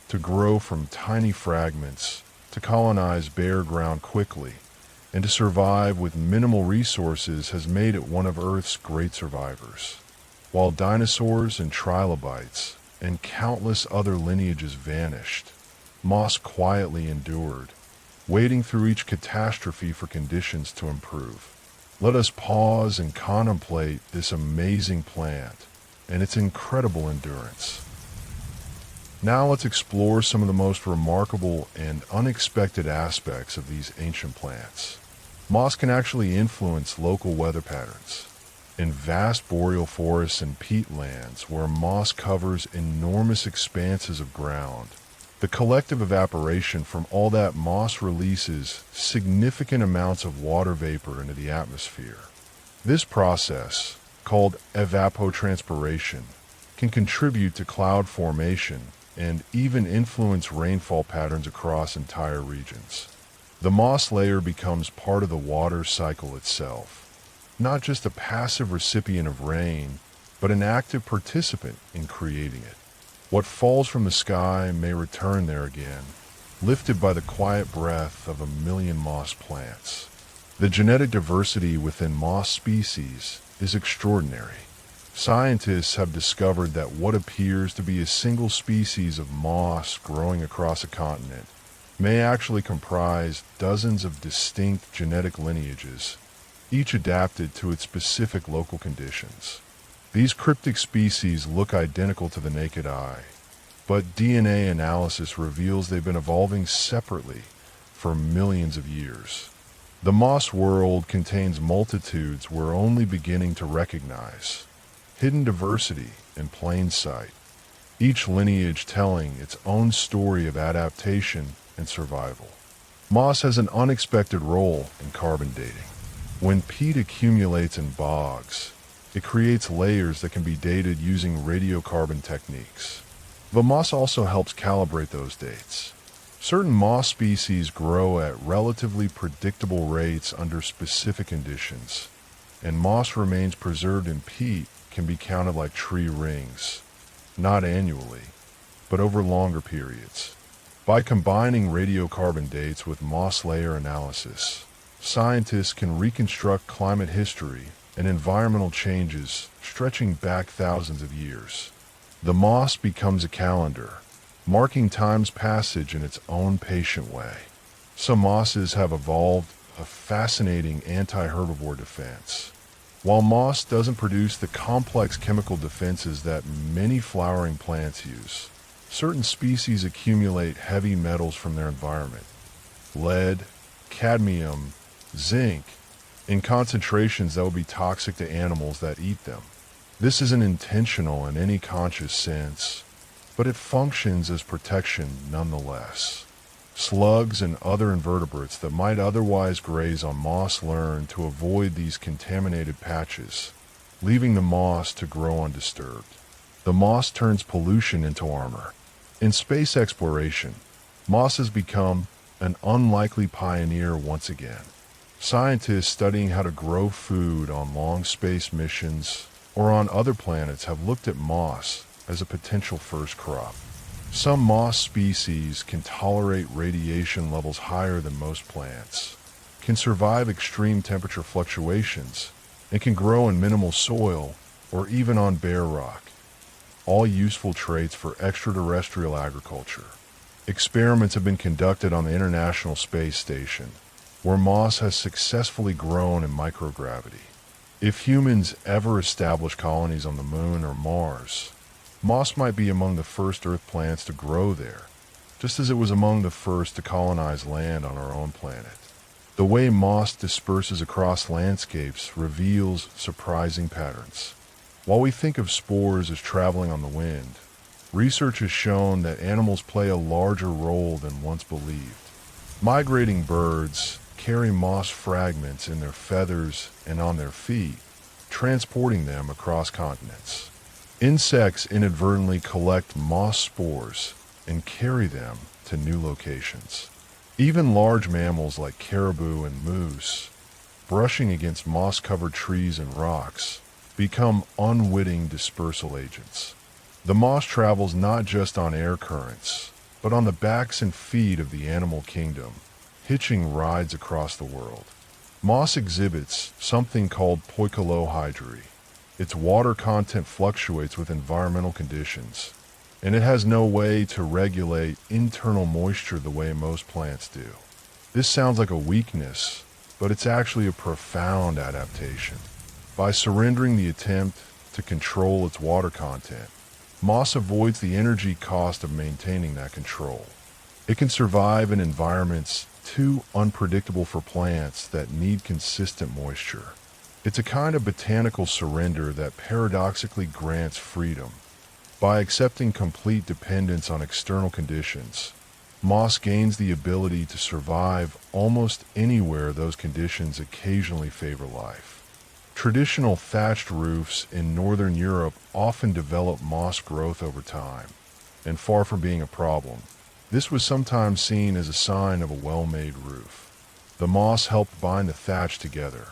to grow from tiny fragments, to colonize bare ground quickly, and to survive with minimal resources has made it one of Earth's great survivors. While dinosaurs and trilobites and countless other lineages vanished, moss quietly endured, waiting through each catastrophe for conditions to improve. Let us pause and contemplate this amazing plant and its incredible endurance. Now let's explore some of the most remarkable and unexpected aspects of these ancient plants. Moss can actually influence local weather patterns. In vast boreal forests and peatlands where moss covers enormous expanses of ground, the collective evaporation from all that moss releases significant amounts of water vapor into the atmosphere. This process, called evapotranspiration, can contribute to cloud formation and even influence rainfall patterns across entire regions. The moss layer becomes part of the water cycle itself, not just a passive recipient of rain, but an active participant in creating it. What falls from the sky may return there again, lifted by the quiet breath of a million moss plants. The genetic diversity within moss species is extraordinary. Scientists have discovered that what appears to be a single species of moss growing across a continent may actually comprise dozens of distinct genetic lineages, each adapted to its specific local conditions. These cryptic species look identical to the naked eye, but DNA analysis reveals they've been evolving separately for millions of years. The moss world contains multitudes we're only beginning to recognize, hidden diversity in plain sight, each lineage telling its own story of adaptation and survival. Moss has an unexpected role in carbon dating. When peat accumulates in bogs, It creates layers that can be dated using radiocarbon techniques. The moss also helps calibrate those dates. Certain moss species grow at relatively predictable rates under specific conditions, and moss remains preserved in peat can be counted like tree rings, not annually, but over longer periods. By combining radiocarbon dates with moss layer analysis, scientists can reconstruct climate history and environmental changes stretching back thousands of years. The moss becomes a calendar, marking time's passage in its own patient way. Some mosses have evolved a fascinating anti-herbivore defense. While moss doesn't produce the complex chemical defenses that many flowering plants use, certain species accumulate heavy metals from their environment: lead, cadmium, zinc, in concentrations that would be toxic to animals that eat them. This isn't intentional in any conscious sense, but it functions as protection nonetheless. Slugs and other invertebrates that might otherwise graze on moss learn to avoid these contaminated patches, leaving the moss to grow undisturbed. The moss turns pollution into armor. In space exploration, moss has become an unlikely pioneer once again. Scientists studying how to grow food on long space missions or on other planets have looked at moss as a potential first crop. Some moss species can tolerate radiation levels higher than most plants, can survive extreme temperature fluctuations, and can grow in minimal soil or even on bare rock. All useful traits for extraterrestrial agriculture. Experiments have been conducted on the International Space Station, where moss has successfully grown in microgravity. If humans ever establish colonies on the Moon or Mars, moss might be among the first Earth plants to grow there, just as it was among the first to colonize land on our own planet. The way moss disperses across landscapes reveals surprising patterns. While we think of spores as traveling on the wind, research has shown that animals play a larger role than once believed. Migrating birds carry moss fragments in their feathers and on their feet, transporting them across continents. Insects inadvertently collect moss spores and carry them to new locations. Even large mammals like caribou and moose, brushing against moss-covered trees and rocks, become unwitting dispersal agents. The moss travels not just on air currents, but on the backs and feet of the animal kingdom, hitching rides across the world. Moss exhibits something called poikilohydry. Its water content fluctuates with environmental conditions, and it has no way to regulate internal moisture the way most plants do. This sounds like a weakness, but it's actually a profound adaptation. By surrendering the attempt to control its water content, moss avoids the energy cost of maintaining that control. It can survive in environments too unpredictable for plants that need consistent moisture. It's a kind of botanical surrender that paradoxically grants freedom. By accepting complete dependence on external conditions, moss gains the ability to survive almost anywhere those conditions occasionally favor life. Traditional thatched roofs in northern Europe often develop moss growth over time, and far from being a problem, this was sometimes seen as a sign of a well-made roof. The moss helped bind the thatch together,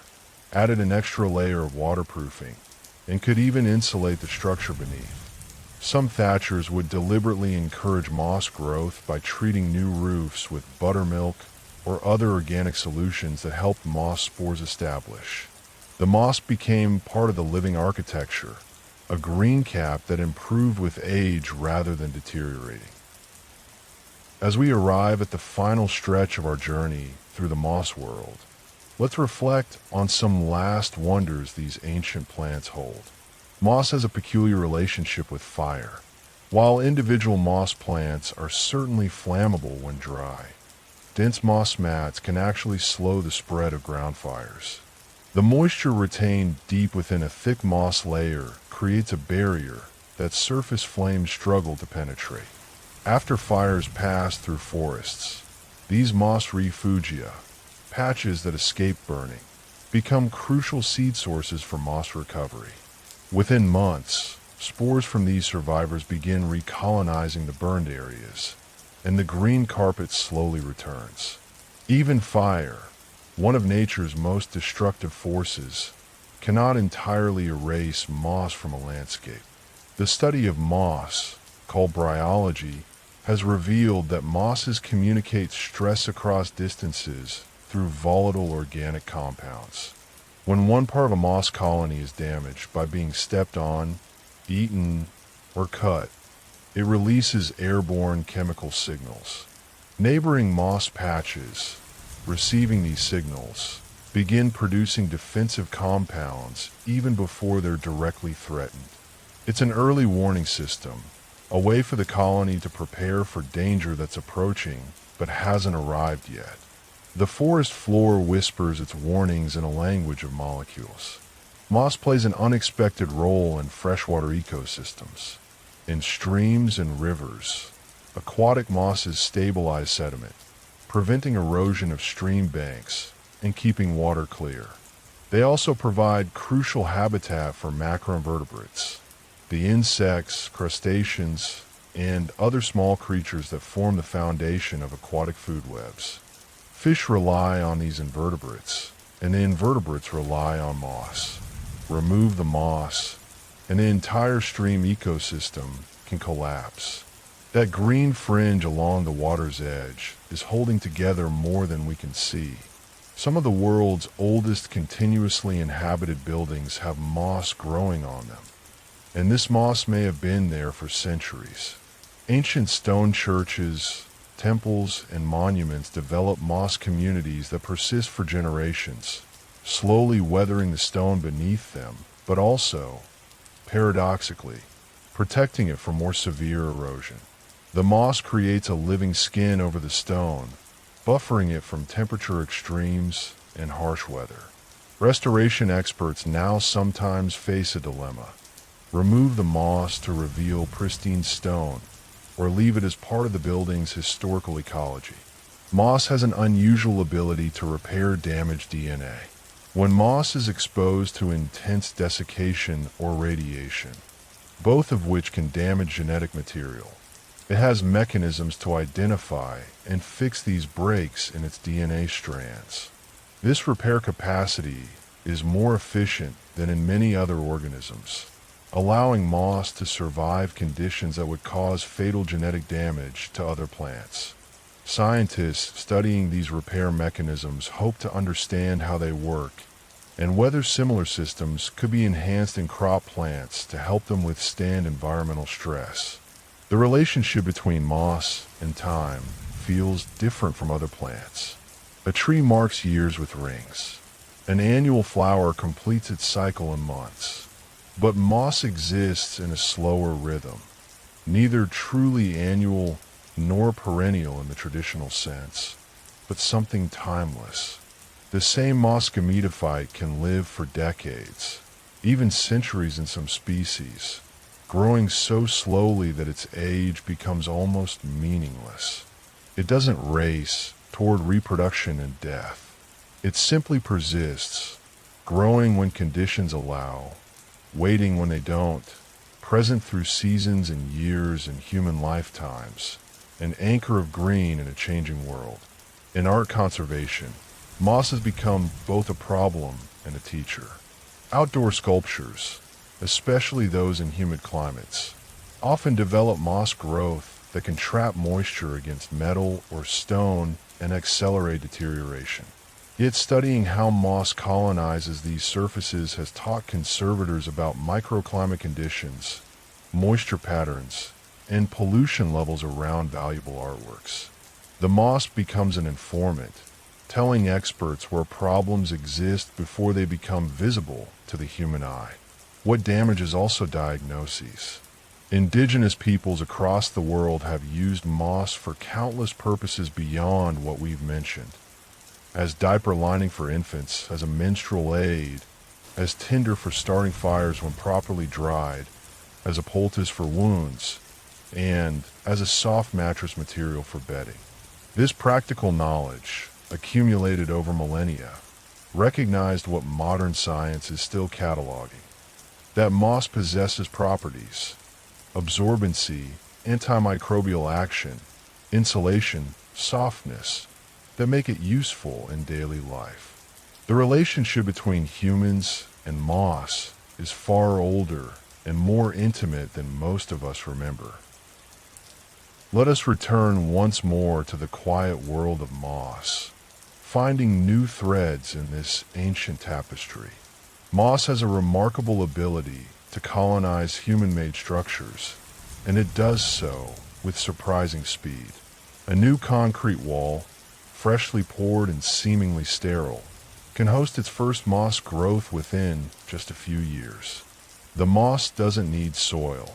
added an extra layer of waterproofing, and could even insulate the structure beneath. Some thatchers would deliberately encourage moss growth by treating new roofs with buttermilk or other organic solutions that helped moss spores establish. The moss became part of the living architecture, a green cap that improved with age rather than deteriorating. As we arrive at the final stretch of our journey through the moss world, let's reflect on some last wonders these ancient plants hold. Moss has a peculiar relationship with fire. While individual moss plants are certainly flammable when dry, dense moss mats can actually slow the spread of ground fires. The moisture retained deep within a thick moss layer creates a barrier that surface flames struggle to penetrate. After fires pass through forests, these moss refugia, patches that escape burning, become crucial seed sources for moss recovery. Within months, spores from these survivors begin recolonizing the burned areas, and the green carpet slowly returns. Even fire, one of nature's most destructive forces, cannot entirely erase moss from a landscape. The study of moss, called bryology, has revealed that mosses communicate stress across distances through volatile organic compounds. When one part of a moss colony is damaged by being stepped on, eaten, or cut, it releases airborne chemical signals. Neighboring moss patches, receiving these signals, begin producing defensive compounds even before they're directly threatened. It's an early warning system, a way for the colony to prepare for danger that's approaching but hasn't arrived yet. The forest floor whispers its warnings in a language of molecules. Moss plays an unexpected role in freshwater ecosystems. In streams and rivers, aquatic mosses stabilize sediment, preventing erosion of stream banks and keeping water clear. They also provide crucial habitat for macroinvertebrates, the insects, crustaceans, and other small creatures that form the foundation of aquatic food webs. Fish rely on these invertebrates, and the invertebrates rely on moss. Remove the moss, and the entire stream ecosystem can collapse. That green fringe along the water's edge is holding together more than we can see. Some of the world's oldest continuously inhabited buildings have moss growing on them, and this moss may have been there for centuries. Ancient stone churches, temples, and monuments develop moss communities that persist for generations, slowly weathering the stone beneath them, but also, paradoxically, protecting it from more severe erosion. The moss creates a living skin over the stone, buffering it from temperature extremes and harsh weather. Restoration experts now sometimes face a dilemma. Remove the moss to reveal pristine stone, or leave it as part of the building's historical ecology. Moss has an unusual ability to repair damaged DNA. When moss is exposed to intense desiccation or radiation, both of which can damage genetic material, it has mechanisms to identify and fix these breaks in its DNA strands. This repair capacity is more efficient than in many other organisms, allowing moss to survive conditions that would cause fatal genetic damage to other plants. Scientists studying these repair mechanisms hope to understand how they work and whether similar systems could be enhanced in crop plants to help them withstand environmental stress. The relationship between moss and time feels different from other plants. A tree marks years with rings. An annual flower completes its cycle in months. But moss exists in a slower rhythm, neither truly annual nor perennial in the traditional sense, but something timeless. The same moss gametophyte can live for decades, even centuries in some species, growing so slowly that its age becomes almost meaningless. It doesn't race toward reproduction and death. It simply persists, growing when conditions allow, waiting when they don't, present through seasons and years and human lifetimes, an anchor of green in a changing world. In art conservation, moss has become both a problem and a teacher. Outdoor sculptures, especially those in humid climates, often develop moss growth that can trap moisture against metal or stone and accelerate deterioration. Yet studying how moss colonizes these surfaces has taught conservators about microclimate conditions, moisture patterns, and pollution levels around valuable artworks. The moss becomes an informant, telling experts where problems exist before they become visible to the human eye. What damages also diagnoses. Indigenous peoples across the world have used moss for countless purposes beyond what we've mentioned. As diaper lining for infants, as a menstrual aid, as tinder for starting fires when properly dried, as a poultice for wounds, and as a soft mattress material for bedding. This practical knowledge, accumulated over millennia, recognized what modern science is still cataloging. that moss possesses properties: absorbency, antimicrobial action, insulation, softness, that make it useful in daily life. The relationship between humans and moss is far older and more intimate than most of us remember. Let us return once more to the quiet world of moss, finding new threads in this ancient tapestry. Moss has a remarkable ability to colonize human-made structures, and it does so with surprising speed. A new concrete wall, freshly poured and seemingly sterile, can host its first moss growth within just a few years. The moss doesn't need soil.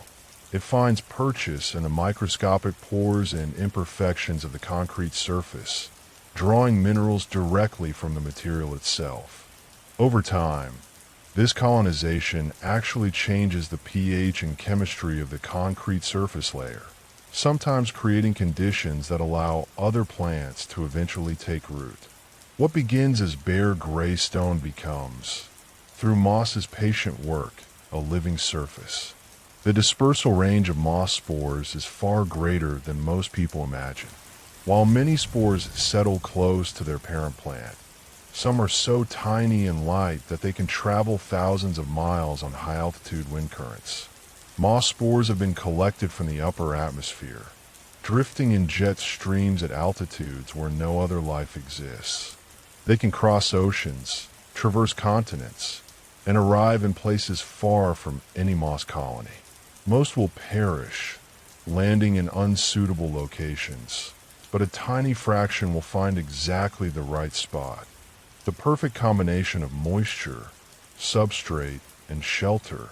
It finds purchase in the microscopic pores and imperfections of the concrete surface, drawing minerals directly from the material itself. Over time, this colonization actually changes the pH and chemistry of the concrete surface layer, sometimes creating conditions that allow other plants to eventually take root. What begins as bare gray stone becomes, through moss's patient work, a living surface. The dispersal range of moss spores is far greater than most people imagine. While many spores settle close to their parent plant, some are so tiny and light that they can travel thousands of miles on high-altitude wind currents. Moss spores have been collected from the upper atmosphere, drifting in jet streams at altitudes where no other life exists. They can cross oceans, traverse continents, and arrive in places far from any moss colony. Most will perish, landing in unsuitable locations, but a tiny fraction will find exactly the right spot. The perfect combination of moisture, substrate, and shelter,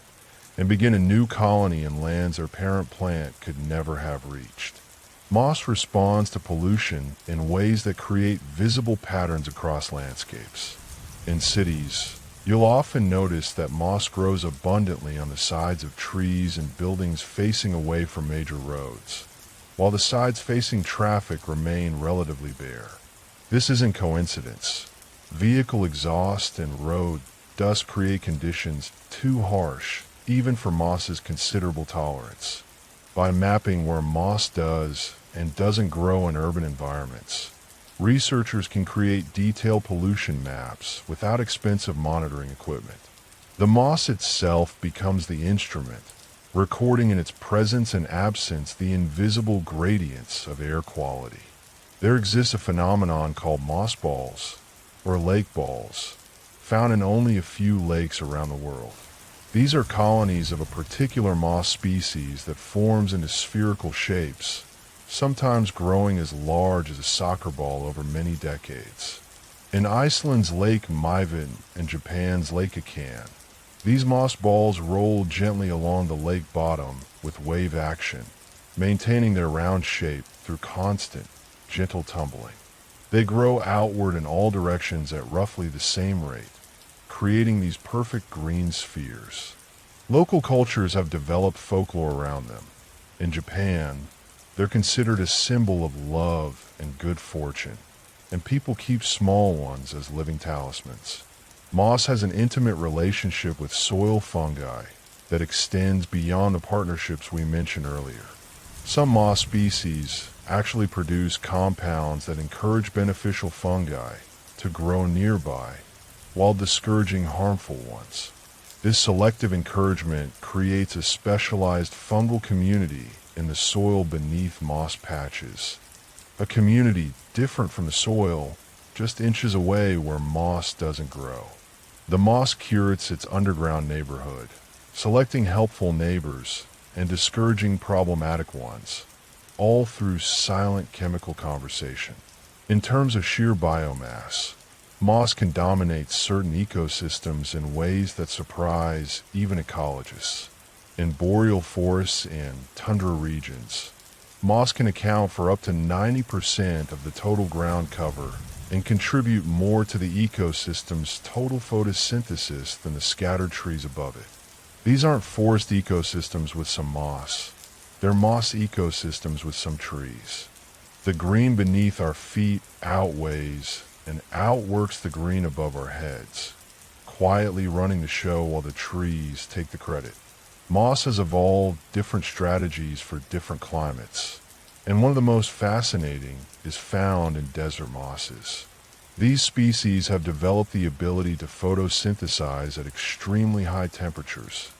and begin a new colony in lands their parent plant could never have reached. Moss responds to pollution in ways that create visible patterns across landscapes. In cities, you'll often notice that moss grows abundantly on the sides of trees and buildings facing away from major roads, while the sides facing traffic remain relatively bare. This isn't coincidence. Vehicle exhaust and road dust create conditions too harsh, even for moss's considerable tolerance. By mapping where moss does and doesn't grow in urban environments, researchers can create detailed pollution maps without expensive monitoring equipment. The moss itself becomes the instrument, recording in its presence and absence the invisible gradients of air quality. There exists a phenomenon called moss balls, or lake balls, found in only a few lakes around the world. These are colonies of a particular moss species that forms into spherical shapes, sometimes growing as large as a soccer ball over many decades. In Iceland's Lake Mævin and Japan's Lake Akan, these moss balls roll gently along the lake bottom with wave action, maintaining their round shape through constant, gentle tumbling. They grow outward in all directions at roughly the same rate, creating these perfect green spheres. Local cultures have developed folklore around them. In Japan, they're considered a symbol of love and good fortune, and people keep small ones as living talismans. Moss has an intimate relationship with soil fungi that extends beyond the partnerships we mentioned earlier. Some moss species actually produce compounds that encourage beneficial fungi to grow nearby while discouraging harmful ones. This selective encouragement creates a specialized fungal community in the soil beneath moss patches, a community different from the soil, just inches away where moss doesn't grow. The moss curates its underground neighborhood, selecting helpful neighbors and discouraging problematic ones, all through silent chemical conversation. In terms of sheer biomass, moss can dominate certain ecosystems in ways that surprise even ecologists. In boreal forests and tundra regions, moss can account for up to 90% of the total ground cover and contribute more to the ecosystem's total photosynthesis than the scattered trees above it. These aren't forest ecosystems with some moss. They're moss ecosystems with some trees. The green beneath our feet outweighs and outworks the green above our heads, quietly running the show while the trees take the credit. Moss has evolved different strategies for different climates, and one of the most fascinating is found in desert mosses. These species have developed the ability to photosynthesize at extremely high temperatures,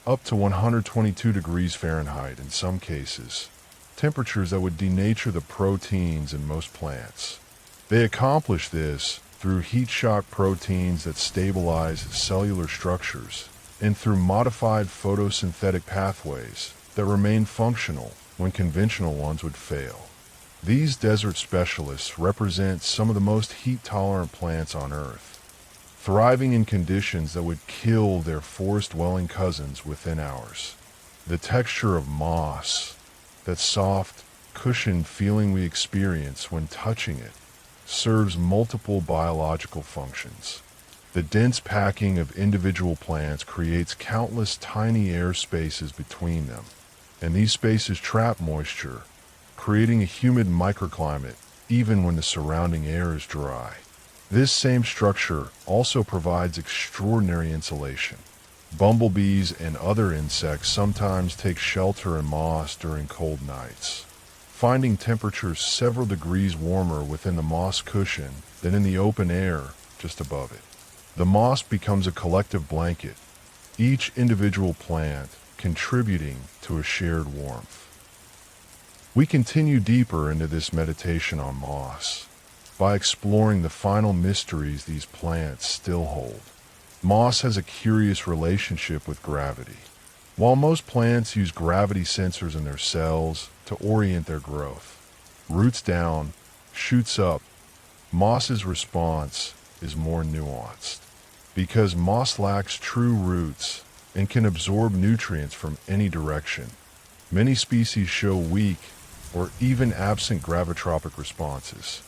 up to 122 degrees Fahrenheit in some cases, temperatures that would denature the proteins in most plants. They accomplish this through heat shock proteins that stabilize cellular structures and through modified photosynthetic pathways that remain functional when conventional ones would fail. These desert specialists represent some of the most heat-tolerant plants on Earth, thriving in conditions that would kill their forest-dwelling cousins within hours. The texture of moss, that soft, cushioned feeling we experience when touching it, serves multiple biological functions. The dense packing of individual plants creates countless tiny air spaces between them, and these spaces trap moisture, creating a humid microclimate even when the surrounding air is dry. This same structure also provides extraordinary insulation. Bumblebees and other insects sometimes take shelter in moss during cold nights, finding temperatures several degrees warmer within the moss cushion than in the open air just above it. The moss becomes a collective blanket, each individual plant contributing to a shared warmth. We continue deeper into this meditation on moss by exploring the final mysteries these plants still hold. Moss has a curious relationship with gravity. While most plants use gravity sensors in their cells to orient their growth, roots down, shoots up, moss's response is more nuanced. Because moss lacks true roots and can absorb nutrients from any direction, many species show weak or even absent gravitropic responses.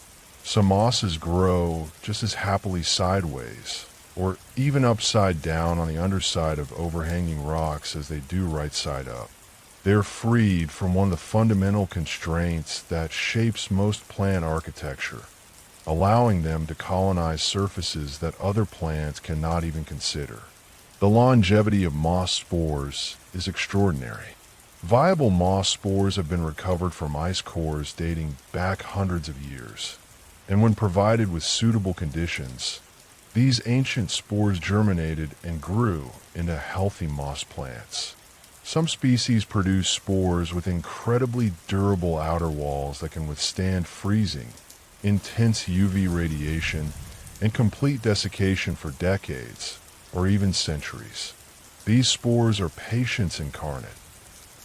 Some mosses grow just as happily sideways, or even upside down on the underside of overhanging rocks as they do right side up. They're freed from one of the fundamental constraints that shapes most plant architecture, allowing them to colonize surfaces that other plants cannot even consider. The longevity of moss spores is extraordinary. Viable moss spores have been recovered from ice cores dating back hundreds of years, and when provided with suitable conditions, these ancient spores germinated and grew into healthy moss plants. Some species produce spores with incredibly durable outer walls that can withstand freezing, intense UV radiation, and complete desiccation for decades, or even centuries. These spores are patience incarnate,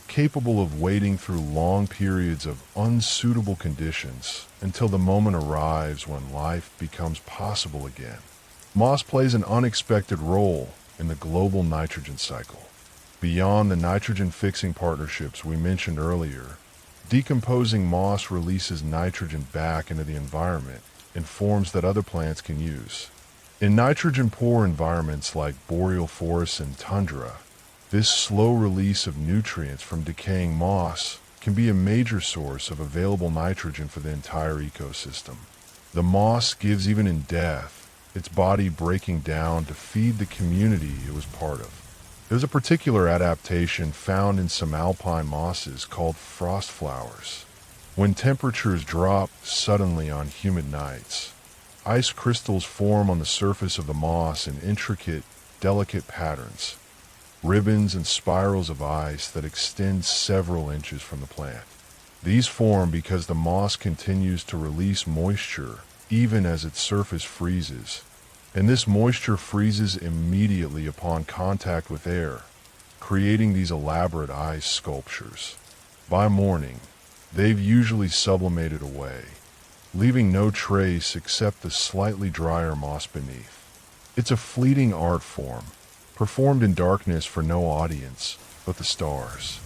capable of waiting through long periods of unsuitable conditions until the moment arrives when life becomes possible again. Moss plays an unexpected role in the global nitrogen cycle. Beyond the nitrogen-fixing partnerships we mentioned earlier, decomposing moss releases nitrogen back into the environment in forms that other plants can use. In nitrogen-poor environments like boreal forests and tundra, this slow release of nutrients from decaying moss can be a major source of available nitrogen for the entire ecosystem. The moss gives even in death, its body breaking down to feed the community it was part of. There's a particular adaptation found in some alpine mosses called frost flowers. When temperatures drop suddenly on humid nights, ice crystals form on the surface of the moss in intricate, delicate patterns, ribbons and spirals of ice that extend several inches from the plant. These form because the moss continues to release moisture even as its surface freezes, and this moisture freezes immediately upon contact with air, creating these elaborate ice sculptures. By morning, they've usually sublimated away, leaving no trace except the slightly drier moss beneath. It's a fleeting art form, performed in darkness for no audience but the stars.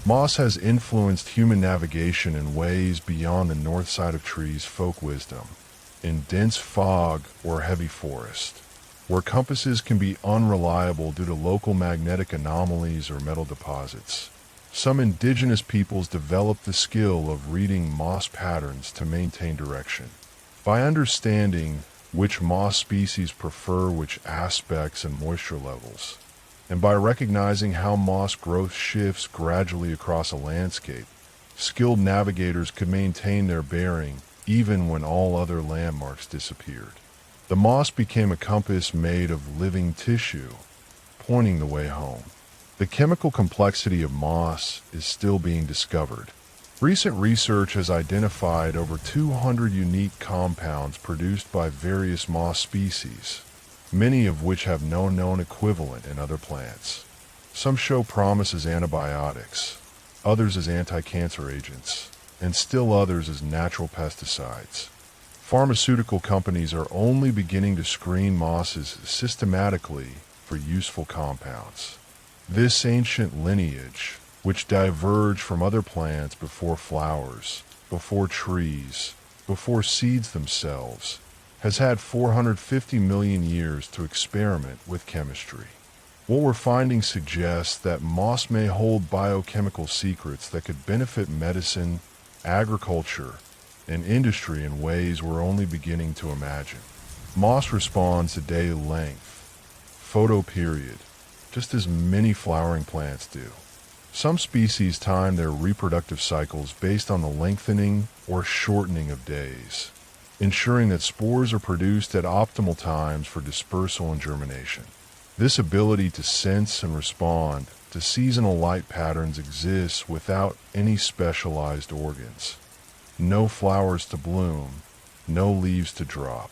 Moss has influenced human navigation in ways beyond the north side of trees' folk wisdom. In dense fog or heavy forest, where compasses can be unreliable due to local magnetic anomalies or metal deposits, some indigenous peoples developed the skill of reading moss patterns to maintain direction. By understanding which moss species prefer which aspects and moisture levels. And by recognizing how moss growth shifts gradually across a landscape, skilled navigators could maintain their bearing even when all other landmarks disappeared. The moss became a compass made of living tissue, pointing the way home. The chemical complexity of moss is still being discovered. Recent research has identified over 200 unique compounds produced by various moss species, many of which have no known equivalent in other plants. Some show promise as antibiotics, others as anti-cancer agents, and still others as natural pesticides. Pharmaceutical companies are only beginning to screen mosses systematically for useful compounds. This ancient lineage, which diverged from other plants before flowers, before trees, before seeds themselves, has had 450 million years to experiment with chemistry. What we're finding suggests that moss may hold biochemical secrets that could benefit medicine, agriculture, and industry in ways we're only beginning to imagine. Moss responds to day length, photoperiod, just as many flowering plants do. Some species time their reproductive cycles based on the lengthening or shortening of days, ensuring that spores are produced at optimal times for dispersal and germination. This ability to sense and respond to seasonal light patterns exists without any specialized organs. No flowers to bloom, no leaves to drop.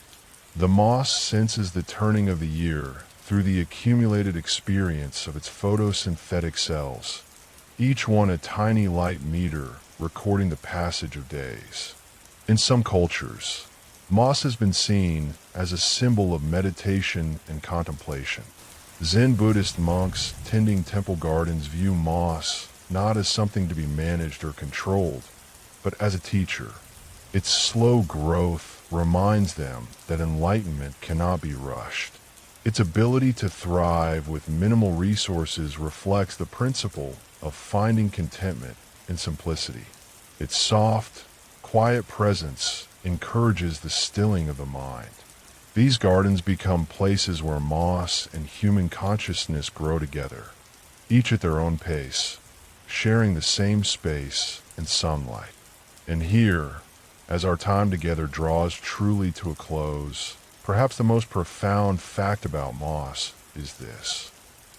The moss senses the turning of the year through the accumulated experience of its photosynthetic cells, each one a tiny light meter recording the passage of days. In some cultures, moss has been seen as a symbol of meditation and contemplation. Zen Buddhist monks tending temple gardens view moss not as something to be managed or controlled, but as a teacher. Its slow growth reminds them that enlightenment cannot be rushed. Its ability to thrive with minimal resources reflects the principle of finding contentment in simplicity. Its soft, quiet presence encourages the stilling of the mind. These gardens become places where moss and human consciousness grow together, each at their own pace, sharing the same space and sunlight. And here, as our time together draws truly to a close, perhaps the most profound fact about moss is this.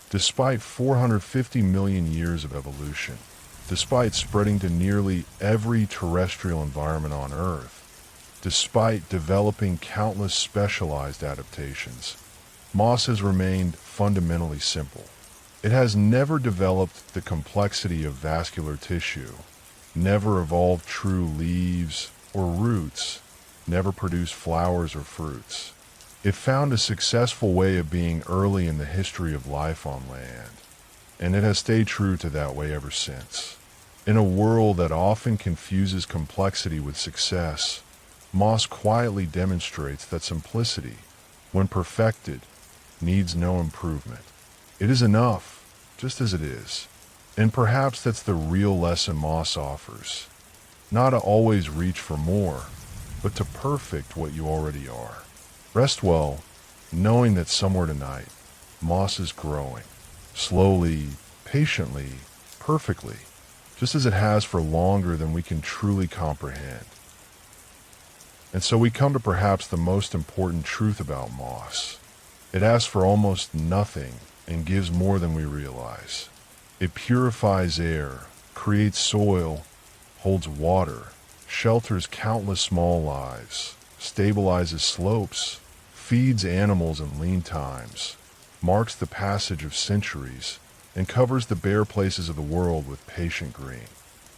Despite 450 million years of evolution, despite spreading to nearly every terrestrial environment on Earth, despite developing countless specialized adaptations, moss has remained fundamentally simple. It has never developed the complexity of vascular tissue, never evolved true leaves or roots, never produced flowers or fruits. It found a successful way of being early in the history of life on land, and it has stayed true to that way ever since. In a world that often confuses complexity with success, moss quietly demonstrates that simplicity, when perfected, needs no improvement. It is enough, just as it is. And perhaps that's the real lesson moss offers. Not to always reach for more, but to perfect what you already are. Rest well, knowing that somewhere tonight, moss is growing. Slowly, patiently, perfectly, just as it has for longer than we can truly comprehend. And so we come to perhaps the most important truth about moss. It asks for almost nothing and gives more than we realize. It purifies air, creates soil, holds water, shelters countless small lives, stabilizes slopes, feeds animals in lean times, marks the passage of centuries, and covers the bare places of the world with patient green.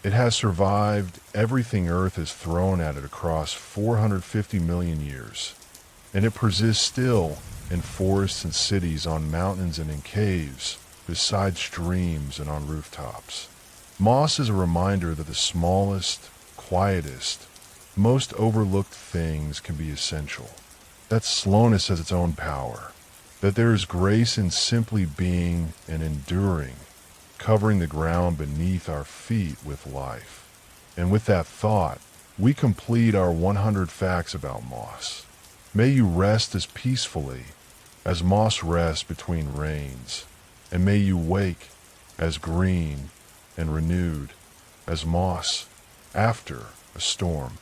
It has survived everything Earth has thrown at it across 450 million years, and it persists still in forests and cities, on mountains and in caves, beside streams and on rooftops. Moss is a reminder that the smallest, quietest, most overlooked things can be essential. That slowness has its own power, that there is grace in simply being and enduring, covering the ground beneath our feet with life. And with that thought, we complete our 100 facts about moss. May you rest as peacefully as moss rests between rains, and may you wake as green and renewed as moss after a storm.